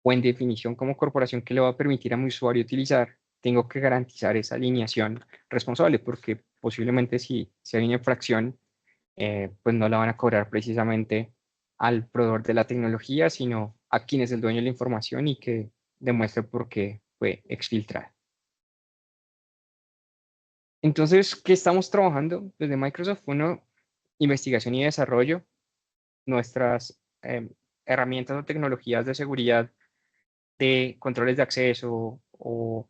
o en definición como corporación que le va a permitir a mi usuario utilizar, tengo que garantizar esa alineación responsable, porque posiblemente si hay una infracción, pues no la van a cobrar precisamente al proveedor de la tecnología, sino a quien es el dueño de la información y que demuestre por qué fue exfiltrada. Entonces, ¿qué estamos trabajando desde Microsoft? Uno, investigación y desarrollo, nuestras herramientas o tecnologías de seguridad, de controles de acceso o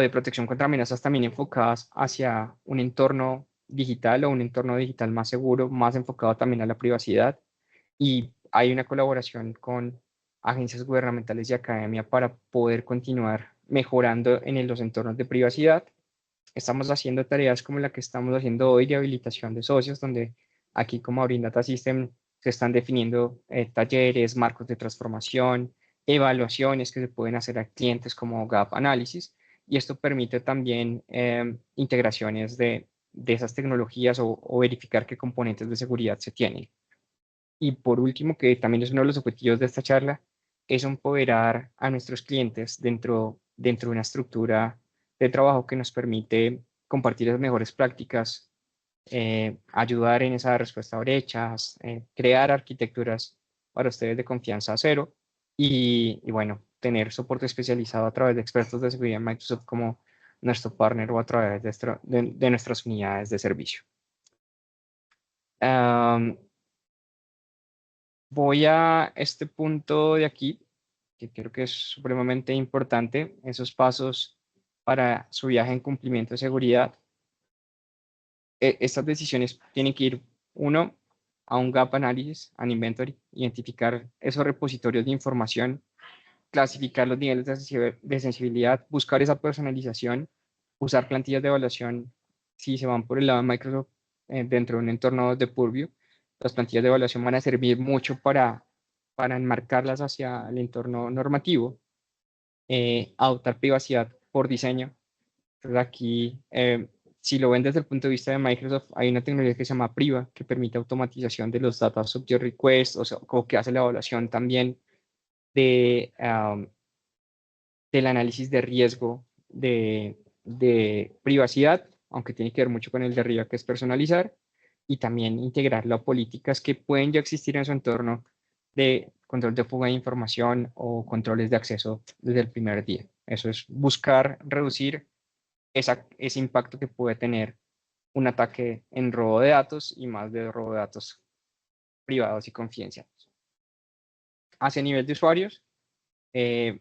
de protección contra amenazas también enfocadas hacia un entorno digital o un entorno digital más seguro, más enfocado también a la privacidad. Y hay una colaboración con agencias gubernamentales y academia para poder continuar mejorando en los entornos de privacidad. Estamos haciendo tareas como la que estamos haciendo hoy de habilitación de socios, donde aquí como Aurin Data System se están definiendo talleres, marcos de transformación, evaluaciones que se pueden hacer a clientes como gap análisis, y esto permite también integraciones de esas tecnologías o verificar qué componentes de seguridad se tienen. Y por último, que también es uno de los objetivos de esta charla, es empoderar a nuestros clientes dentro de una estructura de trabajo que nos permite compartir las mejores prácticas, ayudar en esa respuesta a brechas, crear arquitecturas para ustedes de confianza cero y bueno, tener soporte especializado a través de expertos de seguridad en Microsoft como nuestro partner o a través de nuestras unidades de servicio. Voy a este punto de aquí, que creo que es supremamente importante, esos pasos para su viaje en cumplimiento de seguridad. Estas decisiones tienen que ir, uno, a un gap analysis, an inventory, identificar esos repositorios de información, clasificar los niveles de sensibilidad, buscar esa personalización, usar plantillas de evaluación, si se van por el lado de Microsoft dentro de un entorno de Purview, las plantillas de evaluación van a servir mucho para enmarcarlas hacia el entorno normativo, adoptar privacidad por diseño. Entonces aquí, si lo ven desde el punto de vista de Microsoft, hay una tecnología que se llama Priva, que permite automatización de los data subject requests, o sea, como que hace la evaluación también de, del análisis de riesgo de privacidad, aunque tiene que ver mucho con el de arriba, que es personalizar, y también integrarlo a políticas que pueden ya existir en su entorno de control de fuga de información o controles de acceso desde el primer día. Eso es buscar reducir ese impacto que puede tener un ataque en robo de datos y más de robo de datos privados y confidenciales. Hacia nivel de usuarios, eh,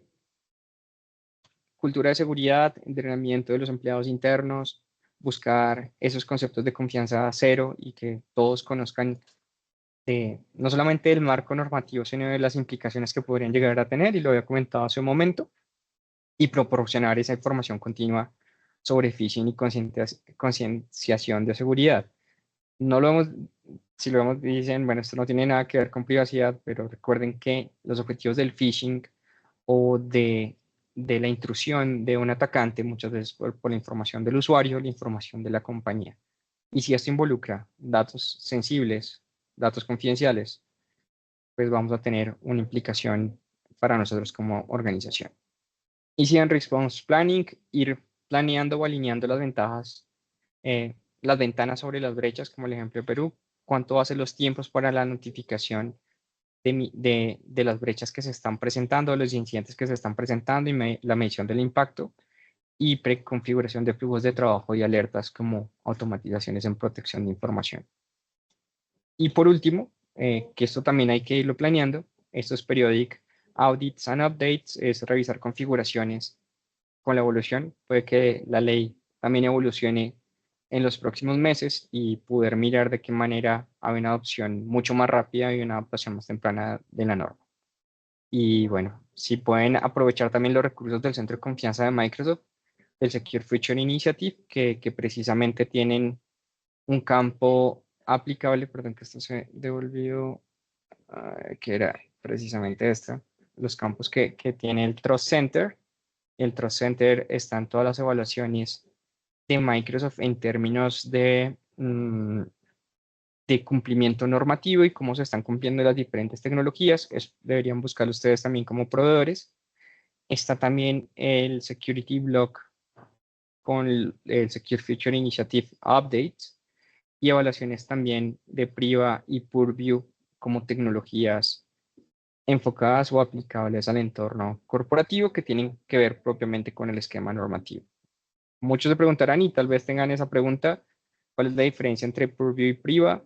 cultura de seguridad, entrenamiento de los empleados internos, buscar esos conceptos de confianza cero y que todos conozcan no solamente el marco normativo, sino de las implicaciones que podrían llegar a tener, y lo había comentado hace un momento, y proporcionar esa información continua sobre phishing y concienciación de seguridad. No lo hemos, si lo vemos, dicen, bueno, esto no tiene nada que ver con privacidad, pero recuerden que los objetivos del phishing o de la intrusión de un atacante, muchas veces por la información del usuario, la información de la compañía. Y si esto involucra datos sensibles, datos confidenciales, pues vamos a tener una implicación para nosotros como organización. Incident Response Planning, ir planeando o alineando las ventajas, las ventanas sobre las brechas, como el ejemplo de Perú, cuánto hacen los tiempos para la notificación de las brechas que se están presentando, los incidentes que se están presentando y la medición del impacto y preconfiguración de flujos de trabajo y alertas como automatizaciones en protección de información. Y por último, que esto también hay que irlo planeando, estos periodic audits and updates, es revisar configuraciones con la evolución. Puede que la ley también evolucione en los próximos meses y poder mirar de qué manera hay una adopción mucho más rápida y una adaptación más temprana de la norma. Y bueno, si pueden aprovechar también los recursos del Centro de Confianza de Microsoft, del Secure Future Initiative, que precisamente tienen un campo aplicable, perdón que esto se devolvió, que era precisamente esta, los campos que tiene el Trust Center. El Trust Center está en todas las evaluaciones de Microsoft en términos de cumplimiento normativo y cómo se están cumpliendo las diferentes tecnologías. Deberían buscar ustedes también como proveedores. Está también el Security Block con el Secure Future Initiative Updates y evaluaciones también de Priva y Purview como tecnologías enfocadas o aplicables al entorno corporativo que tienen que ver propiamente con el esquema normativo. Muchos se preguntarán y tal vez tengan esa pregunta, ¿cuál es la diferencia entre Purview y Priva?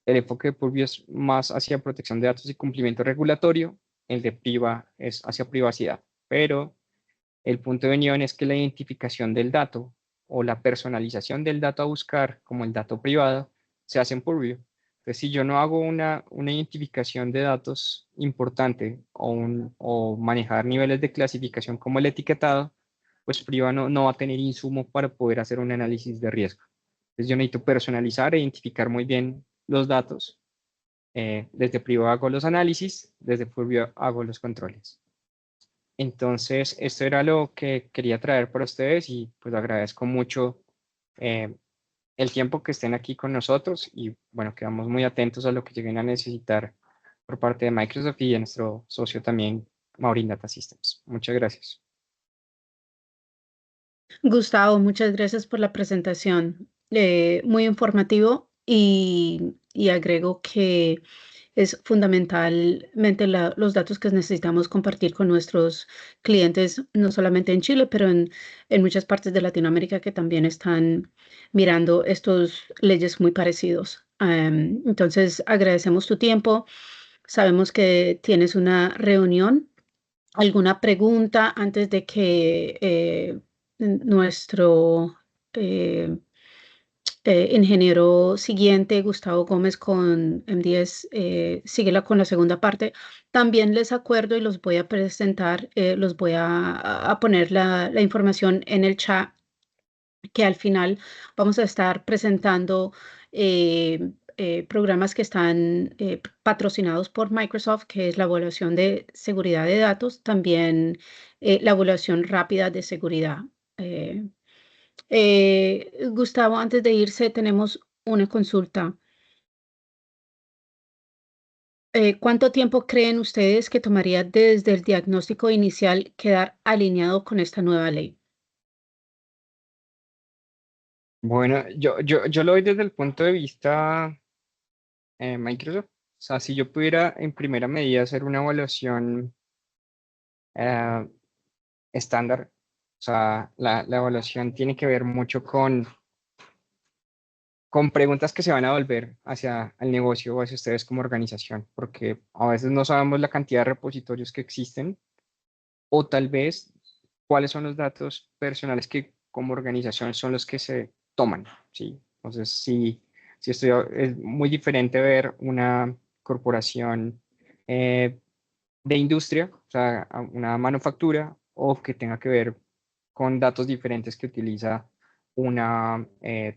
El enfoque de Purview es más hacia protección de datos y cumplimiento regulatorio, el de Priva es hacia privacidad, pero el punto de unión es que la identificación del dato o la personalización del dato a buscar, como el dato privado, se hace en Purview. Entonces, si yo no hago una identificación de datos importante o manejar niveles de clasificación como el etiquetado, pues Priva no va a tener insumo para poder hacer un análisis de riesgo. Entonces, yo necesito personalizar e identificar muy bien los datos. Desde Priva hago los análisis, desde Purview hago los controles. Entonces, esto era lo que quería traer para ustedes y pues agradezco mucho el tiempo que estén aquí con nosotros y bueno, quedamos muy atentos a lo que lleguen a necesitar por parte de Microsoft y de nuestro socio también, Maurin Data Systems. Muchas gracias. Gustavo, muchas gracias por la presentación. Muy informativo y agrego que es fundamentalmente los datos que necesitamos compartir con nuestros clientes, no solamente en Chile, pero en muchas partes de Latinoamérica que también están mirando estos leyes muy parecidos. Entonces, agradecemos tu tiempo. Sabemos que tienes una reunión. ¿Alguna pregunta antes de que nuestro eh, ingeniero siguiente, Gustavo Gómez con MDS, sigue con la segunda parte? También les acuerdo y los voy a presentar, los voy a poner la información en el chat que al final vamos a estar presentando programas que están patrocinados por Microsoft, que es la evaluación de seguridad de datos, también la evaluación rápida de seguridad. Eh, Gustavo, antes de irse, tenemos una consulta. ¿Cuánto tiempo creen ustedes que tomaría desde el diagnóstico inicial quedar alineado con esta nueva ley? Bueno, yo lo doy desde el punto de vista Microsoft. O sea, si yo pudiera en primera medida hacer una evaluación eh, estándar, o sea, la evaluación tiene que ver mucho con preguntas que se van a volver hacia el negocio o hacia ustedes como organización, porque a veces no sabemos la cantidad de repositorios que existen o tal vez cuáles son los datos personales que como organización son los que se toman, ¿sí? Entonces, si es muy diferente ver una corporación de industria, o sea, una manufactura, o que tenga que ver con datos diferentes que utiliza una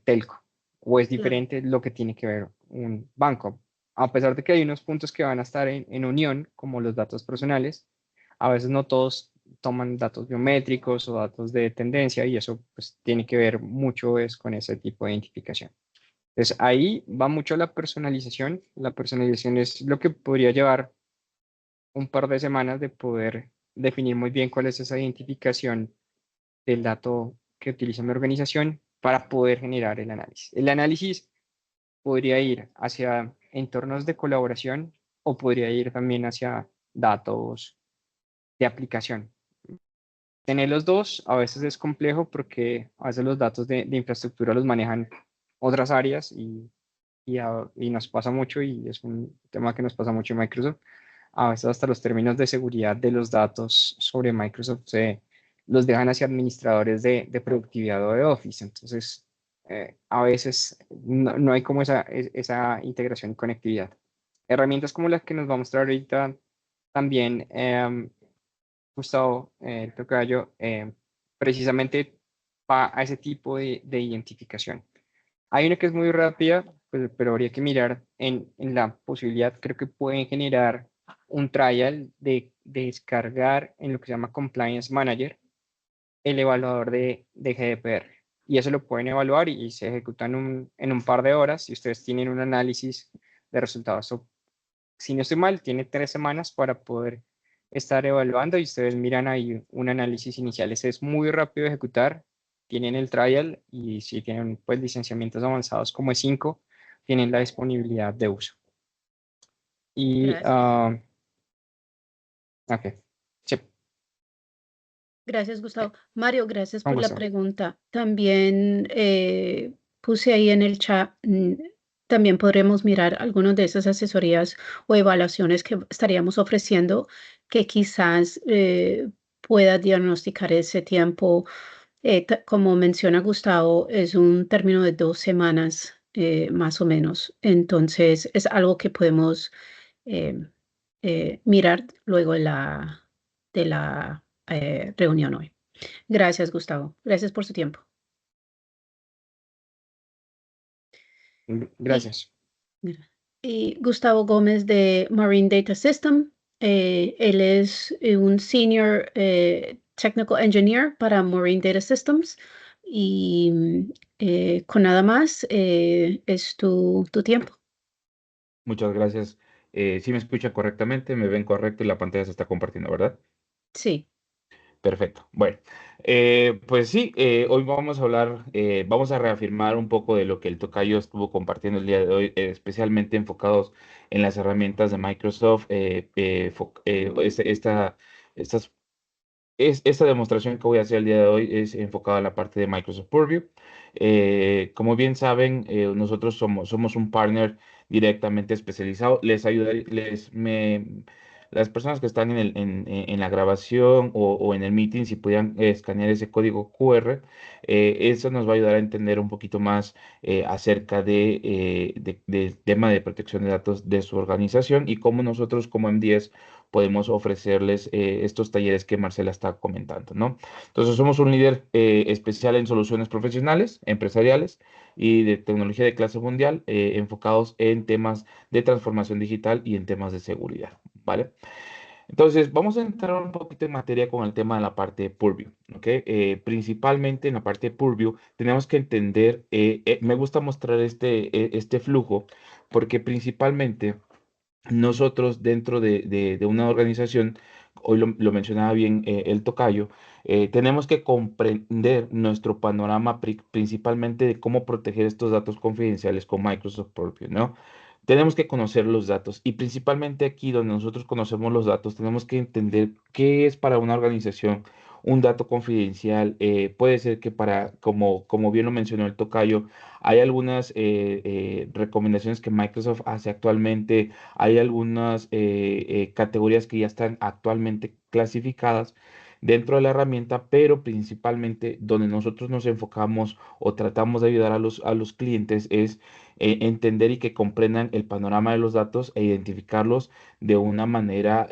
telco, o es Claro. diferente lo que tiene que ver un banco. A pesar de que hay unos puntos que van a estar en unión, como los datos personales, a veces no todos toman datos biométricos o datos de tendencia y eso pues tiene que ver mucho es con ese tipo de identificación. Entonces ahí va mucho la personalización. La personalización es lo que podría llevar un par de semanas de poder definir muy bien cuál es esa identificación del dato que utiliza mi organización para poder generar el análisis. El análisis podría ir hacia entornos de colaboración o podría ir también hacia datos de aplicación. Tener los dos a veces es complejo porque a veces los datos de infraestructura los manejan otras áreas y nos pasa mucho y es un tema que nos pasa mucho en Microsoft. A veces hasta los términos de seguridad de los datos sobre Microsoft se los dejan hacia administradores de productividad o de Office. Entonces, a veces no hay como esa integración y conectividad. Herramientas como las que nos va a mostrar ahorita también Gustavo, el tocayo, precisamente va a ese tipo de identificación. Hay una que es muy rápida, pues, pero habría que mirar en la posibilidad, creo que pueden generar un trial de descargar en lo que se llama Compliance Manager, el evaluador de GDPR. Y eso lo pueden evaluar y se ejecuta en un par de horas. Si ustedes tienen un análisis de resultados, si no estoy mal, tiene 3 semanas para poder estar evaluando y ustedes miran ahí un análisis inicial. Ese es muy rápido de ejecutar. Tienen el trial y si tienen pues licenciamientos avanzados como E5, tienen la disponibilidad de uso. Y, Gracias. ok, sí, Gracias, Gustavo. Mario, gracias con por la gusto. pregunta. También puse ahí en el chat, también podremos mirar algunas de esas asesorías o evaluaciones que estaríamos ofreciendo que quizás pueda diagnosticar ese tiempo. Como menciona Gustavo, es un término de 2 semanas más o menos. Entonces, es algo que podemos eh, mirar luego de la reunión hoy. Gracias, Gustavo. Gracias por su tiempo. Y, Gracias. mira, y Gustavo Gómez de Marine Data System. Él es un Senior Technical Engineer para Marine Data Systems. Y con nada más, es tu tiempo. Muchas gracias. ¿Sí me escucha correctamente? ¿Me ven correcto y la pantalla se está compartiendo, verdad? Sí, Perfecto. Bueno, pues sí, hoy vamos a hablar, vamos a reafirmar un poco de lo que el tocayo estuvo compartiendo el día de hoy, especialmente enfocados en las herramientas de Microsoft. Estas esta demostración que voy a hacer el día de hoy es enfocada en la parte de Microsoft Purview. Como bien saben, nosotros somos un partner directamente especializado. Les ayudaré, las personas que están en la grabación o en el meeting, si pudieran escanear ese código QR, eso nos va a ayudar a entender un poquito más acerca del tema de protección de datos de su organización y cómo nosotros como M10 podemos ofrecerles estos talleres que Marcela está comentando, ¿no? Entonces, somos un líder especial en soluciones profesionales, empresariales y de tecnología de clase mundial, enfocados en temas de transformación digital y en temas de seguridad, ¿vale? Entonces, vamos a entrar un poquito en materia con el tema de la parte de Purview, ¿ok? Principalmente en la parte de Purview tenemos que entender, me gusta mostrar este flujo porque principalmente nosotros dentro de una organización, hoy lo mencionaba bien el tocayo, tenemos que comprender nuestro panorama principalmente de cómo proteger estos datos confidenciales con Microsoft Purview, ¿no? Tenemos que conocer los datos y principalmente aquí donde nosotros conocemos los datos, tenemos que entender qué es para una organización un dato confidencial. Puede ser que como bien lo mencionó el tocayo, hay algunas recomendaciones que Microsoft hace actualmente, hay algunas categorías que ya están actualmente clasificadas dentro de la herramienta, pero principalmente donde nosotros nos enfocamos o tratamos de ayudar a los clientes es entender y que comprendan el panorama de los datos e identificarlos de una manera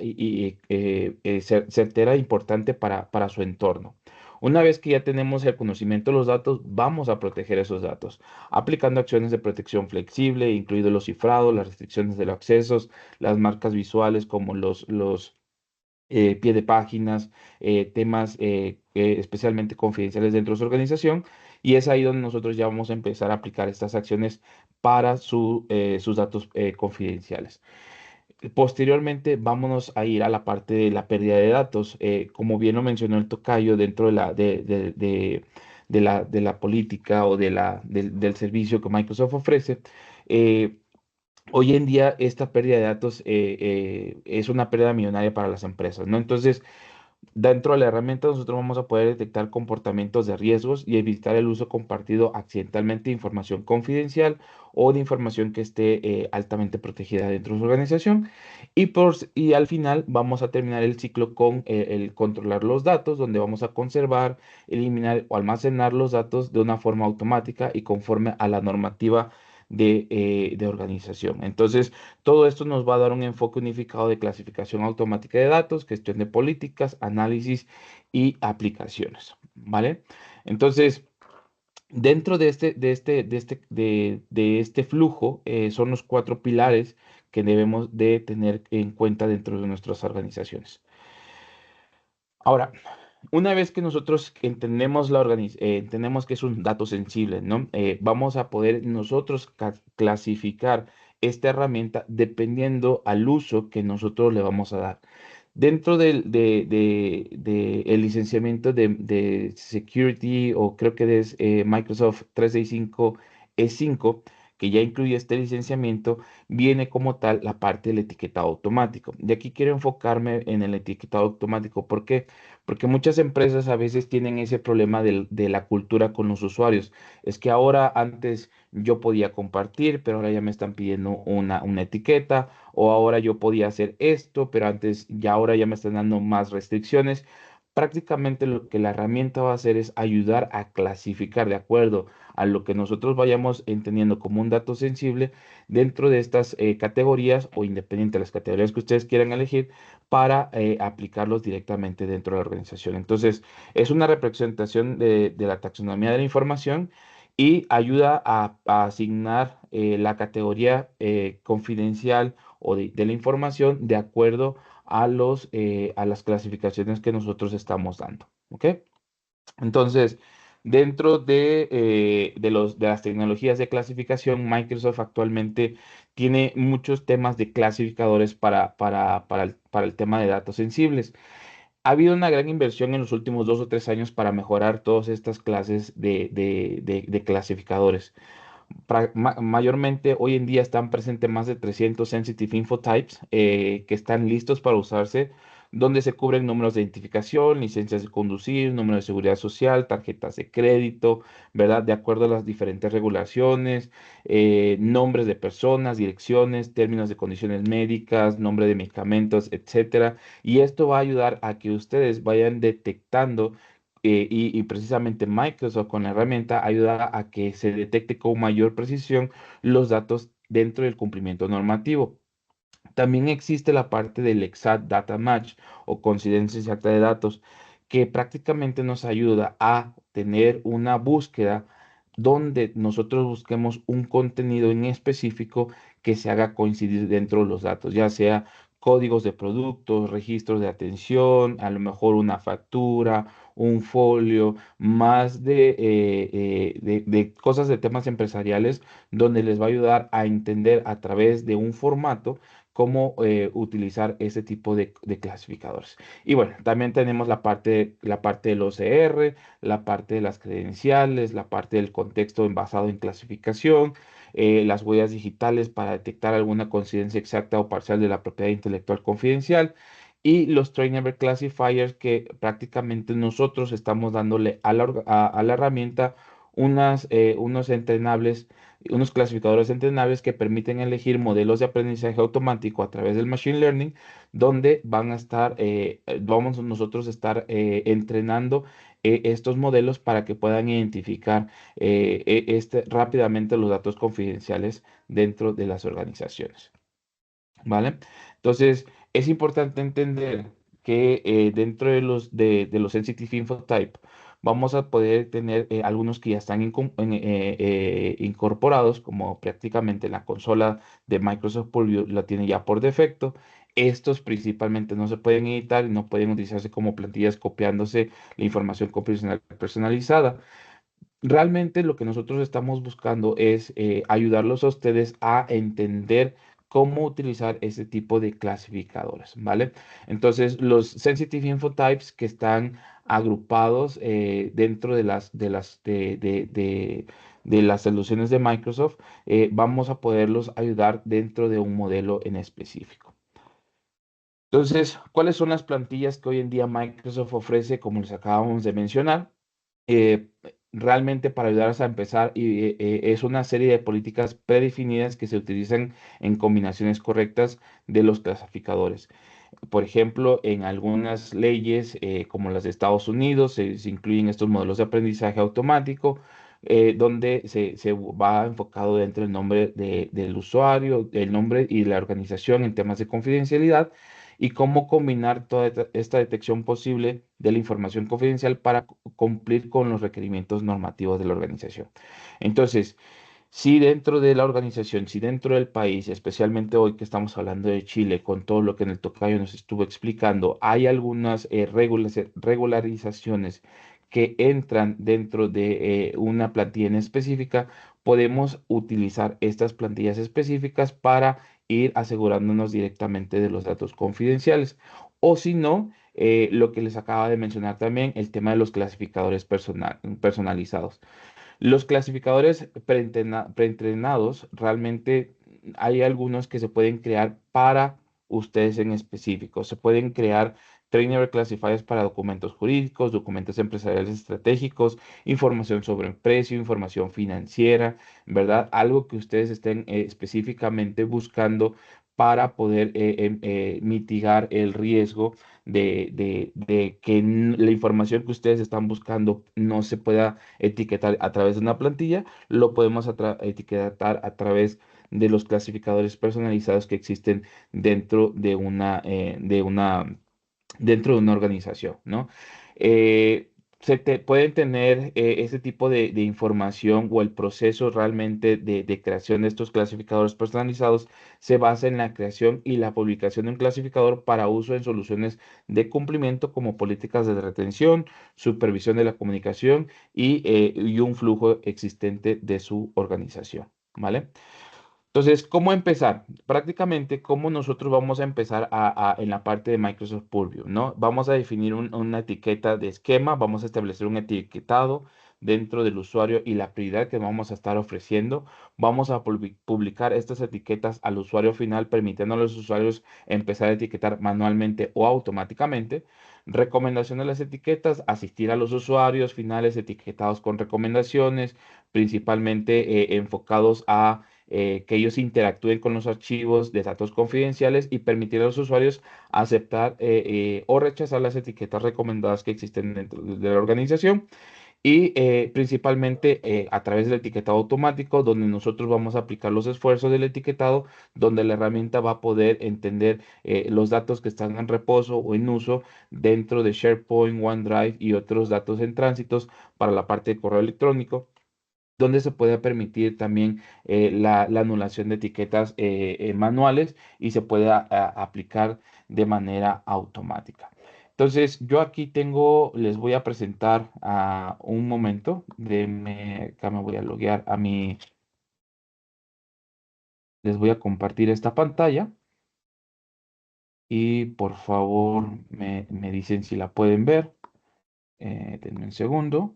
certera e importante para su entorno. Una vez que ya tenemos el conocimiento de los datos, vamos a proteger esos datos, aplicando acciones de protección flexible, incluidos los cifrados, las restricciones de los accesos, las marcas visuales como los pie de páginas, temas especialmente confidenciales dentro de su organización. Y es ahí donde nosotros ya vamos a empezar a aplicar estas acciones para sus datos confidenciales. Posteriormente, vámonos a ir a la parte de la pérdida de datos. Como bien lo mencionó el tocayo, dentro de la política o del servicio que Microsoft ofrece, eh, hoy en día esta pérdida de datos es una pérdida millonaria para las empresas, ¿no? Entonces, dentro de la herramienta nosotros vamos a poder detectar comportamientos de riesgos y evitar el uso compartido accidentalmente de información confidencial o de información que esté altamente protegida dentro de su organización. Y al final vamos a terminar el ciclo con el controlar los datos, donde vamos a conservar, eliminar o almacenar los datos de una forma automática y conforme a la normativa de organización. Entonces, todo esto nos va a dar un enfoque unificado de clasificación automática de datos, gestión de políticas, análisis y aplicaciones, ¿vale? Entonces, dentro de este flujo, son los cuatro pilares que debemos de tener en cuenta dentro de nuestras organizaciones. Ahora, una vez que nosotros entendemos que es un dato sensible, ¿no? Vamos a poder nosotros clasificar esta herramienta dependiendo al uso que nosotros le vamos a dar. Dentro el licenciamiento de Security, o creo que es Microsoft 365 E5, que ya incluye este licenciamiento, viene como tal la parte del etiquetado automático. De aquí quiero enfocarme en el etiquetado automático. ¿Por qué? Porque muchas empresas a veces tienen ese problema de la cultura con los usuarios. Es que ahora antes yo podía compartir, pero ahora ya me están pidiendo una etiqueta, o ahora yo podía hacer esto, pero antes ya ahora ya me están dando más restricciones. Prácticamente lo que la herramienta va a hacer es ayudar a clasificar de acuerdo a lo que nosotros vayamos entendiendo como un dato sensible dentro de estas categorías o independiente de las categorías que ustedes quieran elegir para aplicarlos directamente dentro de la organización. Entonces, es una representación de la taxonomía de la información y ayuda a asignar la categoría confidencial o de la información de acuerdo a las clasificaciones que nosotros estamos dando. ¿Ok? Entonces, dentro de las tecnologías de clasificación, Microsoft actualmente tiene muchos temas de clasificadores para el tema de datos sensibles. ha habido una gran inversión en los últimos 2 o 3 años para mejorar todas estas clases de clasificadores. Mayormente hoy en día están presentes más de 300 Sensitive Info Types que están listos para usarse, donde se cubren números de identificación, licencias de conducir, número de seguridad social, tarjetas de crédito, ¿verdad? De acuerdo a las diferentes regulaciones, nombres de personas, direcciones, términos de condiciones médicas, nombre de medicamentos, etcétera. Y esto va a ayudar a que ustedes vayan detectando y precisamente Microsoft con la herramienta ayuda a que se detecte con mayor precisión los datos dentro del cumplimiento normativo. También existe la parte del Exact Data Match o coincidencia exacta de datos, que prácticamente nos ayuda a tener una búsqueda donde nosotros busquemos un contenido en específico que se haga coincidir dentro de los datos, ya sea códigos de productos, registros de atención, a lo mejor una factura, un folio, más de cosas de temas empresariales, donde les va a ayudar a entender a través de un formato cómo utilizar ese tipo de clasificadores. Y bueno, también tenemos la parte del OCR, la parte de las credenciales, la parte del contexto basado en clasificación, las huellas digitales para detectar alguna coincidencia exacta o parcial de la propiedad intelectual confidencial. Y los trainable classifiers que prácticamente nosotros estamos dándole a la herramienta unos entrenables, unos clasificadores entrenables que permiten elegir modelos de aprendizaje automático a través del machine learning, donde vamos nosotros a estar entrenando estos modelos para que puedan identificar rápidamente los datos confidenciales dentro de las organizaciones. ¿Vale? Entonces, es importante entender que dentro de los Sensitive Info Type vamos a poder tener algunos que ya están incorporados, como prácticamente la consola de Microsoft Purview la tiene ya por defecto. Estos principalmente no se pueden editar y no pueden utilizarse como plantillas copiándose la información confidencial personalizada. Realmente lo que nosotros estamos buscando es ayudarlos a ustedes a entender cómo utilizar ese tipo de clasificadores, ¿vale? Entonces, los Sensitive Info Types que están agrupados dentro de las soluciones de Microsoft, vamos a poderlos ayudar dentro de un modelo en específico. Entonces, ¿cuáles son las plantillas que hoy en día Microsoft ofrece, como les acabamos de mencionar? eh, Realmente para ayudarlos a empezar es una serie de políticas predefinidas que se utilizan en combinaciones correctas de los clasificadores. Por ejemplo, en algunas leyes como las de Estados Unidos se incluyen estos modelos de aprendizaje automático donde se va enfocado dentro del nombre del usuario, el nombre y la organización en temas de confidencialidad y cómo combinar toda esta detección posible de la información confidencial para cumplir con los requerimientos normativos de la organización. Entonces, si dentro de la organización, si dentro del país, especialmente hoy que estamos hablando de Chile, con todo lo que en el tocayo nos estuvo explicando, hay algunas regularizaciones que entran dentro de una plantilla en específica, podemos utilizar estas plantillas específicas para ir asegurándonos directamente de los datos confidenciales. O si no, lo que les acaba de mencionar también, el tema de los clasificadores personalizados. Los clasificadores preentrenados, realmente hay algunos que se pueden crear para ustedes en específico. Se pueden crear trainer classifiers para documentos jurídicos, documentos empresariales estratégicos, información sobre el precio, información financiera, ¿verdad? Algo que ustedes estén específicamente buscando para poder mitigar el riesgo de que la información que ustedes están buscando no se pueda etiquetar a través de una plantilla, lo podemos etiquetar a través de los clasificadores personalizados que existen dentro dentro de una organización, ¿no? Pueden tener ese tipo de información o el proceso realmente de creación de estos clasificadores personalizados se basa en la creación y la publicación de un clasificador para uso en soluciones de cumplimiento como políticas de retención, supervisión de la comunicación y un flujo existente de su organización, ¿vale? Entonces, ¿cómo empezar? Prácticamente, ¿cómo nosotros vamos a empezar en la parte de Microsoft Purview, ¿no? Vamos a definir una etiqueta de esquema, vamos a establecer un etiquetado dentro del usuario y la prioridad que vamos a estar ofreciendo. Vamos a publicar estas etiquetas al usuario final, permitiendo a los usuarios empezar a etiquetar manualmente o automáticamente. Recomendación de las etiquetas, asistir a los usuarios finales etiquetados con recomendaciones, principalmente enfocados a que ellos interactúen con los archivos de datos confidenciales y permitir a los usuarios aceptar o rechazar las etiquetas recomendadas que existen dentro de la organización. Y principalmente a través del etiquetado automático, donde nosotros vamos a aplicar los esfuerzos del etiquetado, donde la herramienta va a poder entender los datos que están en reposo o en uso dentro de SharePoint, OneDrive y otros datos en tránsitos para la parte de correo electrónico, donde se puede permitir también la anulación de etiquetas manuales y se puede aplicar de manera automática. Entonces, yo aquí tengo, les voy a presentar a un momento, acá me voy a loguear a mi, les voy a compartir esta pantalla y por favor me dicen si la pueden ver. Denme un segundo.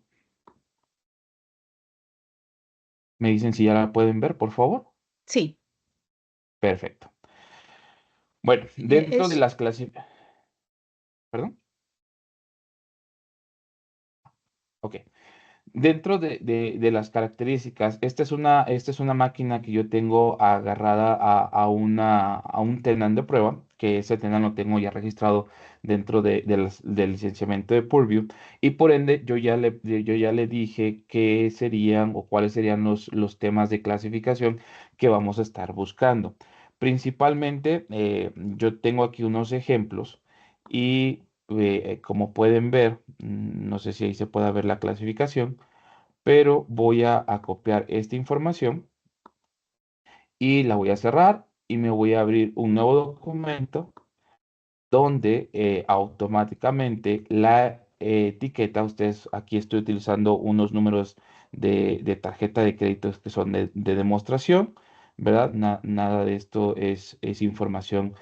Me dicen si ya la pueden ver, por favor. Sí, Perfecto. Bueno, dentro de es, las clases, perdón. Ok. Dentro de las características, esta es una máquina que yo tengo agarrada a un tenant de prueba, que ese tenant lo tengo ya registrado dentro del licenciamiento de Purview, y por ende yo ya le dije qué serían o cuáles serían los temas de clasificación que vamos a estar buscando. Principalmente, yo tengo aquí unos ejemplos y como pueden ver, no sé si ahí se puede ver la clasificación, pero voy a copiar esta información y la voy a cerrar y me voy a abrir un nuevo documento donde automáticamente la etiqueta, ustedes aquí estoy utilizando unos números de tarjeta de créditos que son demostración, ¿verdad? Nada de esto es información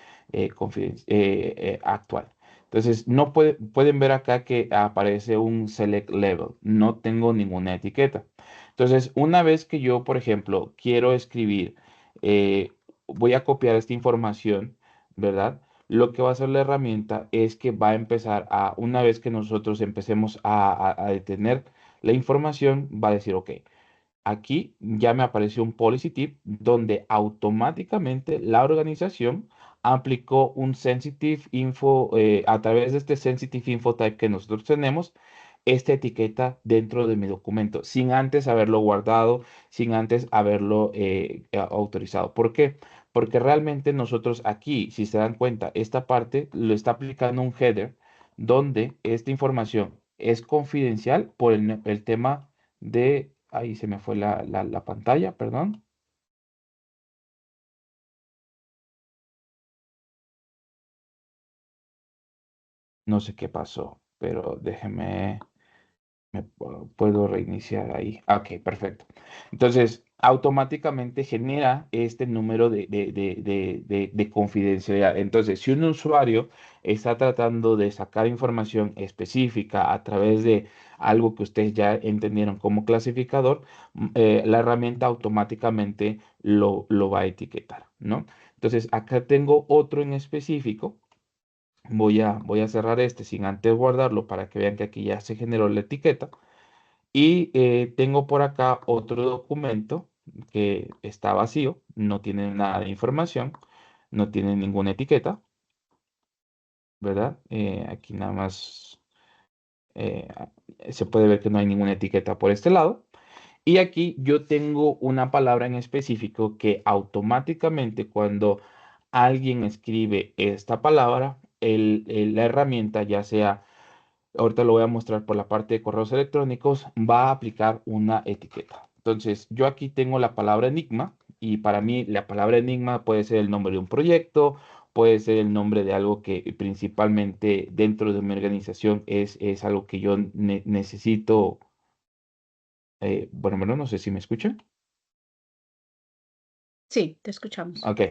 actual. Entonces, no pueden ver acá que aparece un select level. No tengo ninguna etiqueta. Entonces, una vez que yo, por ejemplo, quiero escribir, voy a copiar esta información, ¿verdad? Lo que va a hacer la herramienta es que va a empezar una vez que nosotros empecemos a detener la información, va a decir, ok, aquí ya me apareció un policy tip donde automáticamente la organización aplicó un sensitive info, a través de este sensitive info type que nosotros tenemos, esta etiqueta dentro de mi documento, sin antes haberlo guardado, sin antes haberlo autorizado. ¿Por qué? Porque realmente nosotros aquí, si se dan cuenta, esta parte lo está aplicando un header donde esta información es confidencial por el tema de, ahí se me fue la pantalla, perdón. No sé qué pasó, pero déjeme, puedo reiniciar ahí. Ok, perfecto. Entonces, automáticamente genera este número de confidencialidad. Entonces, si un usuario está tratando de sacar información específica a través de algo que ustedes ya entendieron como clasificador, la herramienta automáticamente lo va a etiquetar, ¿no? Entonces, acá tengo otro en específico. Voy a cerrar este sin antes guardarlo para que vean que aquí ya se generó la etiqueta. Y tengo por acá otro documento que está vacío, no tiene nada de información, no tiene ninguna etiqueta, ¿verdad? Aquí nada más eh, se puede ver que no hay ninguna etiqueta por este lado. Y aquí yo tengo una palabra en específico que automáticamente cuando alguien escribe esta palabra, la herramienta, ya sea, ahorita lo voy a mostrar por la parte de correos electrónicos, va a aplicar una etiqueta. Entonces, yo aquí tengo la palabra enigma y para mí la palabra enigma puede ser el nombre de un proyecto, puede ser el nombre de algo que principalmente dentro de mi organización es algo que yo necesito. Bueno, no sé si me escuchan. Sí, te escuchamos. Ok.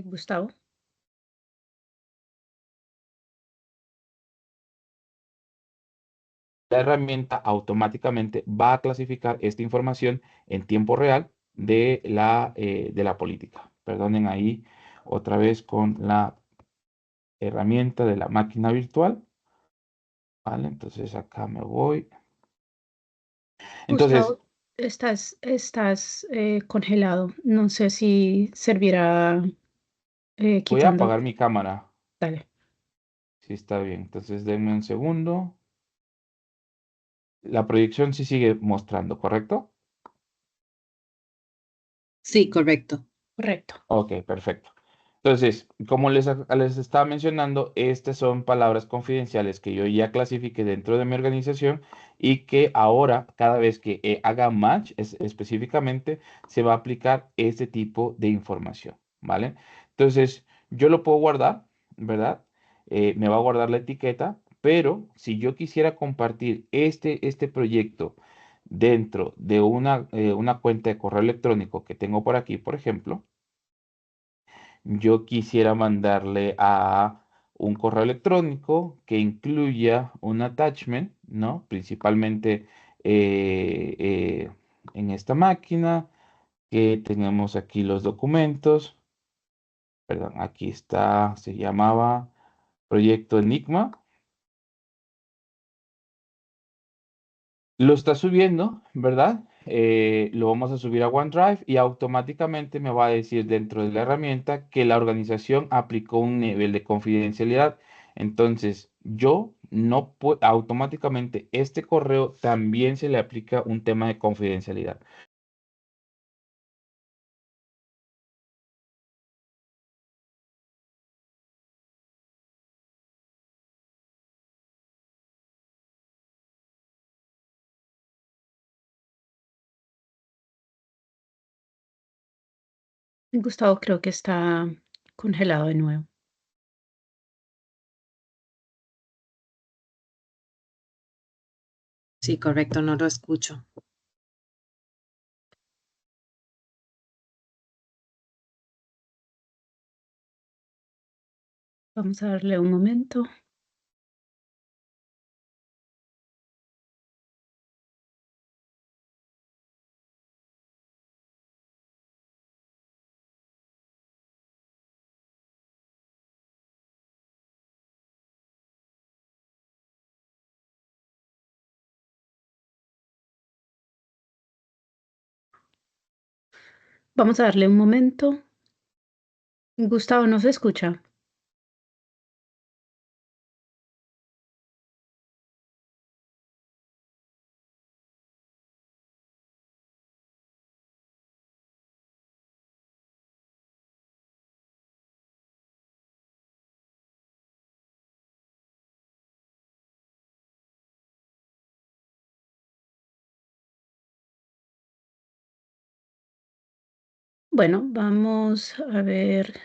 Gustavo. La herramienta automáticamente va a clasificar esta información en tiempo real de la política. Perdonen ahí otra vez con la herramienta de la máquina virtual. ¿Vale? Entonces acá me voy. Entonces, Gustavo, estás congelado. No sé si servirá voy a quitando. apagar mi cámara. Dale. Si está bien. Entonces, denme un segundo. La proyección sí sigue mostrando, ¿correcto? Sí, correcto. Correcto. Ok, perfecto. Entonces, como les estaba mencionando, estas son palabras confidenciales que yo ya clasifiqué dentro de mi organización y que ahora, cada vez que haga match específicamente, se va a aplicar este tipo de información, ¿vale? Entonces, yo lo puedo guardar, ¿verdad? Me va a guardar la etiqueta, pero si yo quisiera compartir este proyecto dentro de una cuenta de correo electrónico que tengo por aquí, por ejemplo, yo quisiera mandarle a un correo electrónico que incluya un attachment, ¿no? Principalmente en esta máquina que tenemos aquí los documentos. Perdón, aquí está, se llamaba Proyecto Enigma. Lo está subiendo, ¿verdad? Lo vamos a subir a OneDrive y automáticamente me va a decir dentro de la herramienta que la organización aplicó un nivel de confidencialidad. Entonces, yo no puedo, automáticamente este correo también se le aplica un tema de confidencialidad. Gustavo creo que está congelado de nuevo. Sí, correcto, no lo escucho. Vamos a darle un momento. Vamos a darle un momento. Gustavo, ¿no se escucha? Bueno, vamos a ver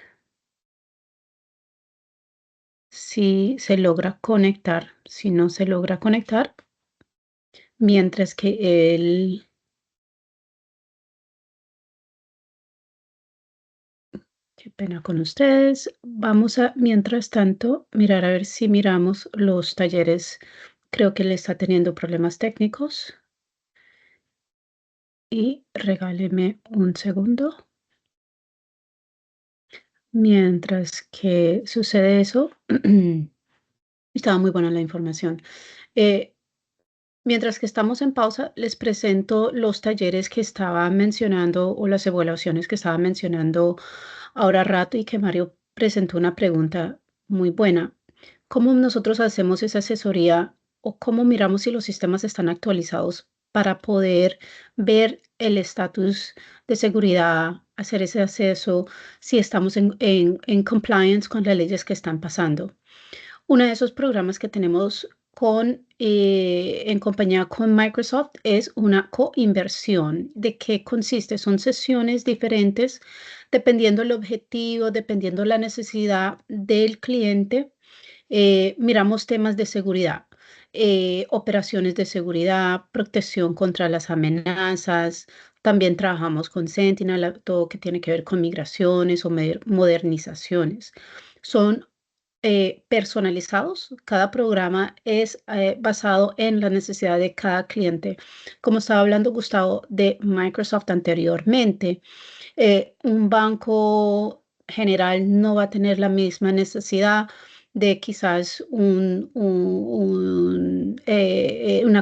si se logra conectar. Si no se logra conectar, mientras que él... Qué pena con ustedes. Vamos a, mientras tanto, mirar a ver si miramos los talleres. Creo que él está teniendo problemas técnicos. Y regáleme un segundo. Mientras que sucede eso, estaba muy buena la información. Eh, Mientras que estamos en pausa, les presento los talleres que estaba mencionando o las evaluaciones que estaba mencionando ahora rato y que Mario presentó una pregunta muy buena. ¿Cómo nosotros hacemos esa asesoría o cómo miramos si los sistemas están actualizados para poder ver el estatus de seguridad, hacer ese acceso, si estamos en compliance con las leyes que están pasando. Uno de esos programas que tenemos en compañía con Microsoft es una coinversión. ¿De qué consiste? Son sesiones diferentes dependiendo el objetivo, dependiendo la necesidad del cliente. Miramos temas de seguridad, operaciones de seguridad, protección contra las amenazas. También trabajamos con Sentinel, todo que tiene que ver con migraciones o modernizaciones. Son personalizados. Cada programa es basado en la necesidad de cada cliente. Como estaba hablando Gustavo de Microsoft anteriormente, un banco general no va a tener la misma necesidad de quizás una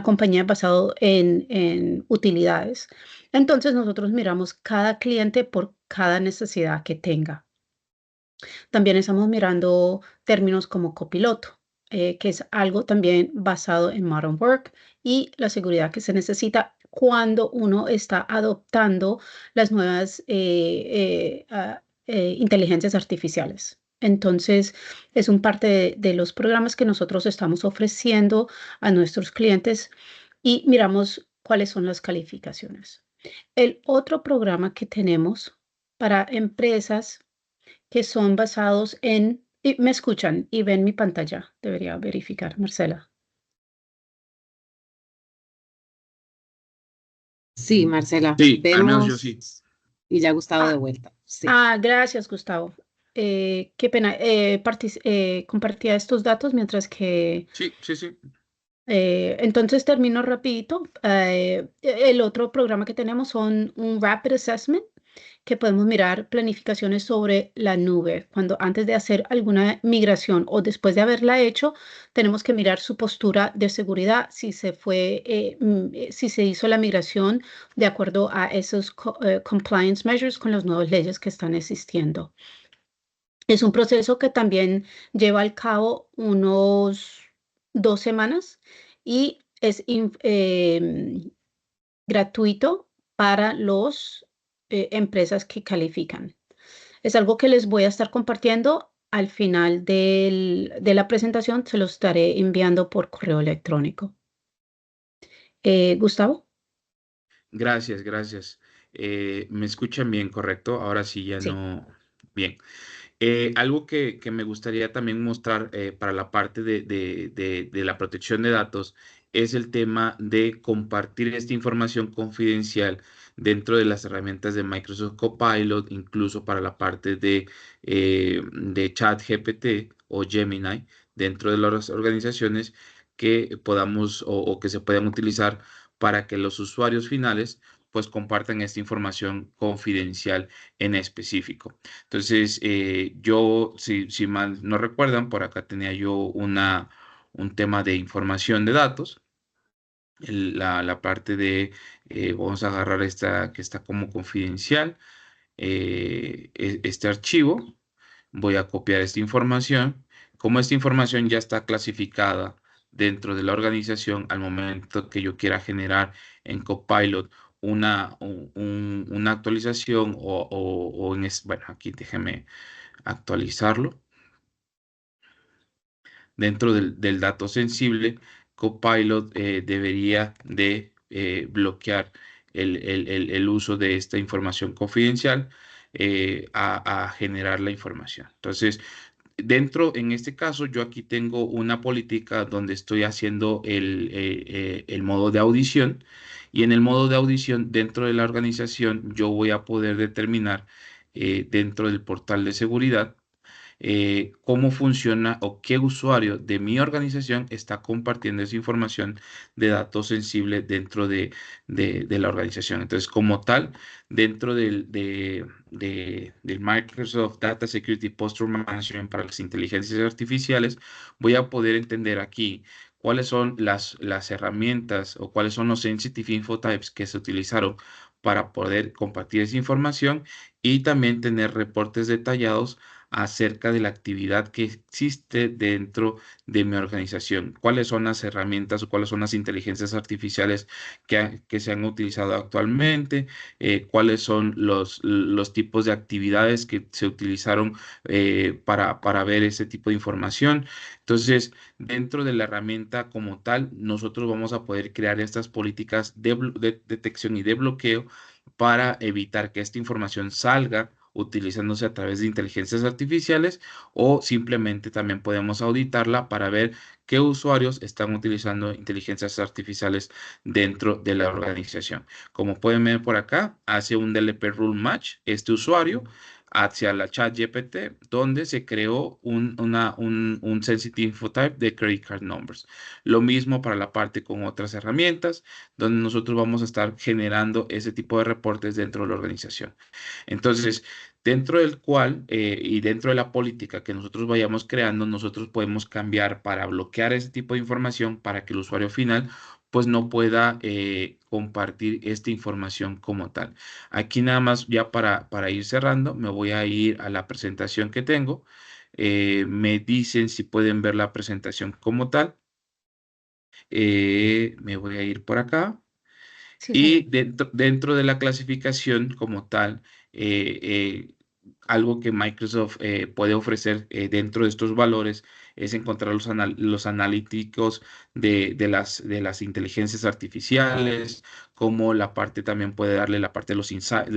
compañía basada en utilidades. Entonces nosotros miramos cada cliente por cada necesidad que tenga. También estamos mirando términos como copiloto, que es algo también basado en Modern Work y la seguridad que se necesita cuando uno está adoptando las nuevas inteligencias artificiales. Entonces, es un parte de los programas que nosotros estamos ofreciendo a nuestros clientes y miramos cuáles son las calificaciones. El otro programa que tenemos para empresas que son basados y me escuchan y ven mi pantalla. Debería verificar, Marcela. Sí, Marcela, Sí, al menos yo vemos sí. y ya Gustavo de Ah, vuelta. Sí. Gracias, Gustavo. Qué pena. Compartía estos datos mientras que... Sí, sí, sí. Entonces termino rapidito. El otro programa que tenemos son un Rapid Assessment, que podemos mirar planificaciones sobre la nube. Cuando antes de hacer alguna migración o después de haberla hecho, tenemos que mirar su postura de seguridad, si si se hizo la migración de acuerdo a esos compliance measures con las nuevas leyes que están existiendo. Es un proceso que también lleva al cabo unos 2 semanas y es gratuito para las empresas que califican. Es algo que les voy a estar compartiendo al final de la presentación, se los estaré enviando por correo electrónico. Gustavo. Gracias, gracias. ¿Me escuchan bien, correcto? Ahora sí, ya Sí. no. Bien. Algo que me gustaría también mostrar para la parte de la protección de datos es el tema de compartir esta información confidencial dentro de las herramientas de Microsoft Copilot, incluso para la parte de ChatGPT o Gemini dentro de las organizaciones que podamos o que se puedan utilizar para que los usuarios finales pues compartan esta información confidencial en específico. Entonces, yo, si mal no recuerdan, por acá tenía yo un tema de información de datos. La parte vamos a agarrar esta que está como confidencial, este archivo. Voy a copiar esta información. Como esta información ya está clasificada dentro de la organización, al momento que yo quiera generar en Copilot una actualización bueno, aquí déjeme actualizarlo. Dentro del dato sensible, Copilot debería de bloquear el uso de esta información confidencial a generar la información. Entonces, en este caso, yo aquí tengo una política donde estoy haciendo el modo de audición y en el modo de audición dentro de la organización yo voy a poder determinar dentro del portal de seguridad cómo funciona o qué usuario de mi organización está compartiendo esa información de datos sensibles dentro de la organización. Entonces, como tal, dentro del Microsoft Data Security Posture Management para las inteligencias artificiales, voy a poder entender aquí cuáles son las herramientas o cuáles son los sensitive infotypes que se utilizaron para poder compartir esa información y también tener reportes detallados acerca de la actividad que existe dentro de mi organización. ¿Cuáles son las herramientas o cuáles son las inteligencias artificiales que se han utilizado actualmente? ¿Cuáles son los tipos de actividades que se utilizaron para ver ese tipo de información? Entonces, dentro de la herramienta como tal, nosotros vamos a poder crear estas políticas de detección y de bloqueo para evitar que esta información salga utilizándose a través de inteligencias artificiales, o simplemente también podemos auditarla para ver qué usuarios están utilizando inteligencias artificiales dentro de la organización. Como pueden ver por acá, hace un DLP Rule Match este usuario hacia la ChatGPT, donde se creó un sensitive infotype de credit card numbers. Lo mismo para la parte con otras herramientas, donde nosotros vamos a estar generando ese tipo de reportes dentro de la organización. Entonces, dentro del cual y dentro de la política que nosotros vayamos creando, nosotros podemos cambiar para bloquear ese tipo de información para que el usuario final pues no pueda compartir esta información como tal. Aquí nada más ya para ir cerrando, me voy a ir a la presentación que tengo. Me dicen si pueden ver la presentación como tal. Me voy a ir por acá. Sí, señor. Y dentro de la clasificación como tal, eh, eh, algo que Microsoft puede ofrecer dentro de estos valores es encontrar los analíticos de las inteligencias artificiales, como la parte también puede darle la parte de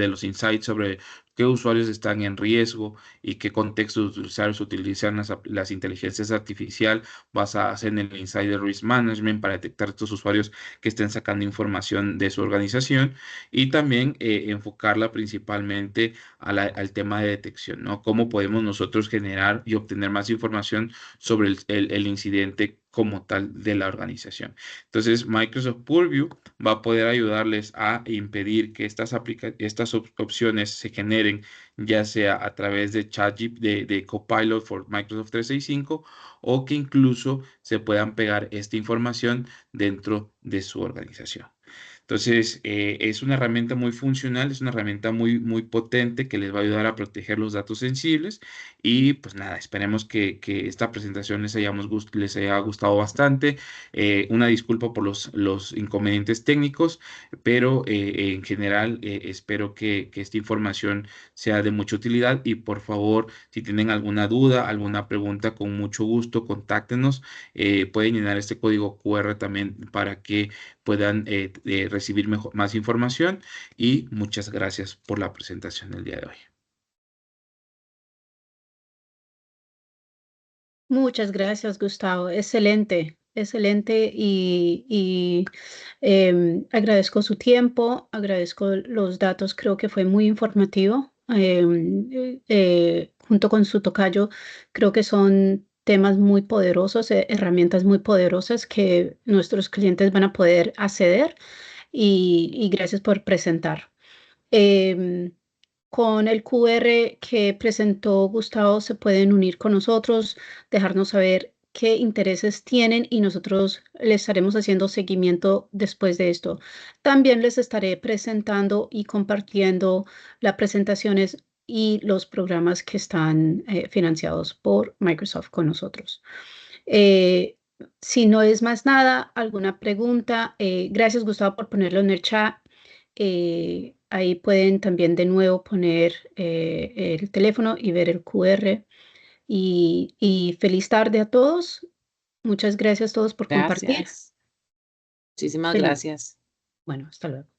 los insights sobre qué usuarios están en riesgo y qué contextos de usuarios utilizan las inteligencias artificiales basadas en el Insider Risk Management para detectar estos usuarios que estén sacando información de su organización, y también enfocarla principalmente al tema de detección, ¿no? Cómo podemos nosotros generar y obtener más información sobre el incidente como tal de la organización. Entonces, Microsoft Purview va a poder ayudarles a impedir que estas opciones se generen, ya sea a través de de Copilot for Microsoft 365, o que incluso se puedan pegar esta información dentro de su organización. Entonces, es una herramienta muy funcional, es una herramienta muy potente que les va a ayudar a proteger los datos sensibles. Y pues nada, esperemos que esta presentación les haya gustado bastante. Una disculpa por los inconvenientes técnicos, pero en general espero que esta información sea de mucha utilidad. Y por favor, si tienen alguna duda, alguna pregunta, con mucho gusto, contáctenos. Pueden llenar este código QR también para que puedan recibir más información, y muchas gracias por la presentación del día de hoy. Muchas gracias, Gustavo. Excelente, excelente y agradezco su tiempo, agradezco los datos, creo que fue muy informativo. Junto con su tocayo, creo que son temas muy poderosos, herramientas muy poderosas que nuestros clientes van a poder acceder, y gracias por presentar. Em, con el QR que presentó Gustavo se pueden unir con nosotros, dejarnos saber qué intereses tienen y nosotros les estaremos haciendo seguimiento después de esto. También les estaré presentando y compartiendo las presentaciones y los programas que están financiados por Microsoft con nosotros. Eh, si no es más nada, alguna pregunta, gracias Gustavo por ponerlo en el chat. Ahí pueden también de nuevo poner el teléfono y ver el QR. Y feliz tarde a todos. Muchas gracias a todos por compartir. Gracias. Muchísimas Feliz. gracias. Bueno, hasta luego.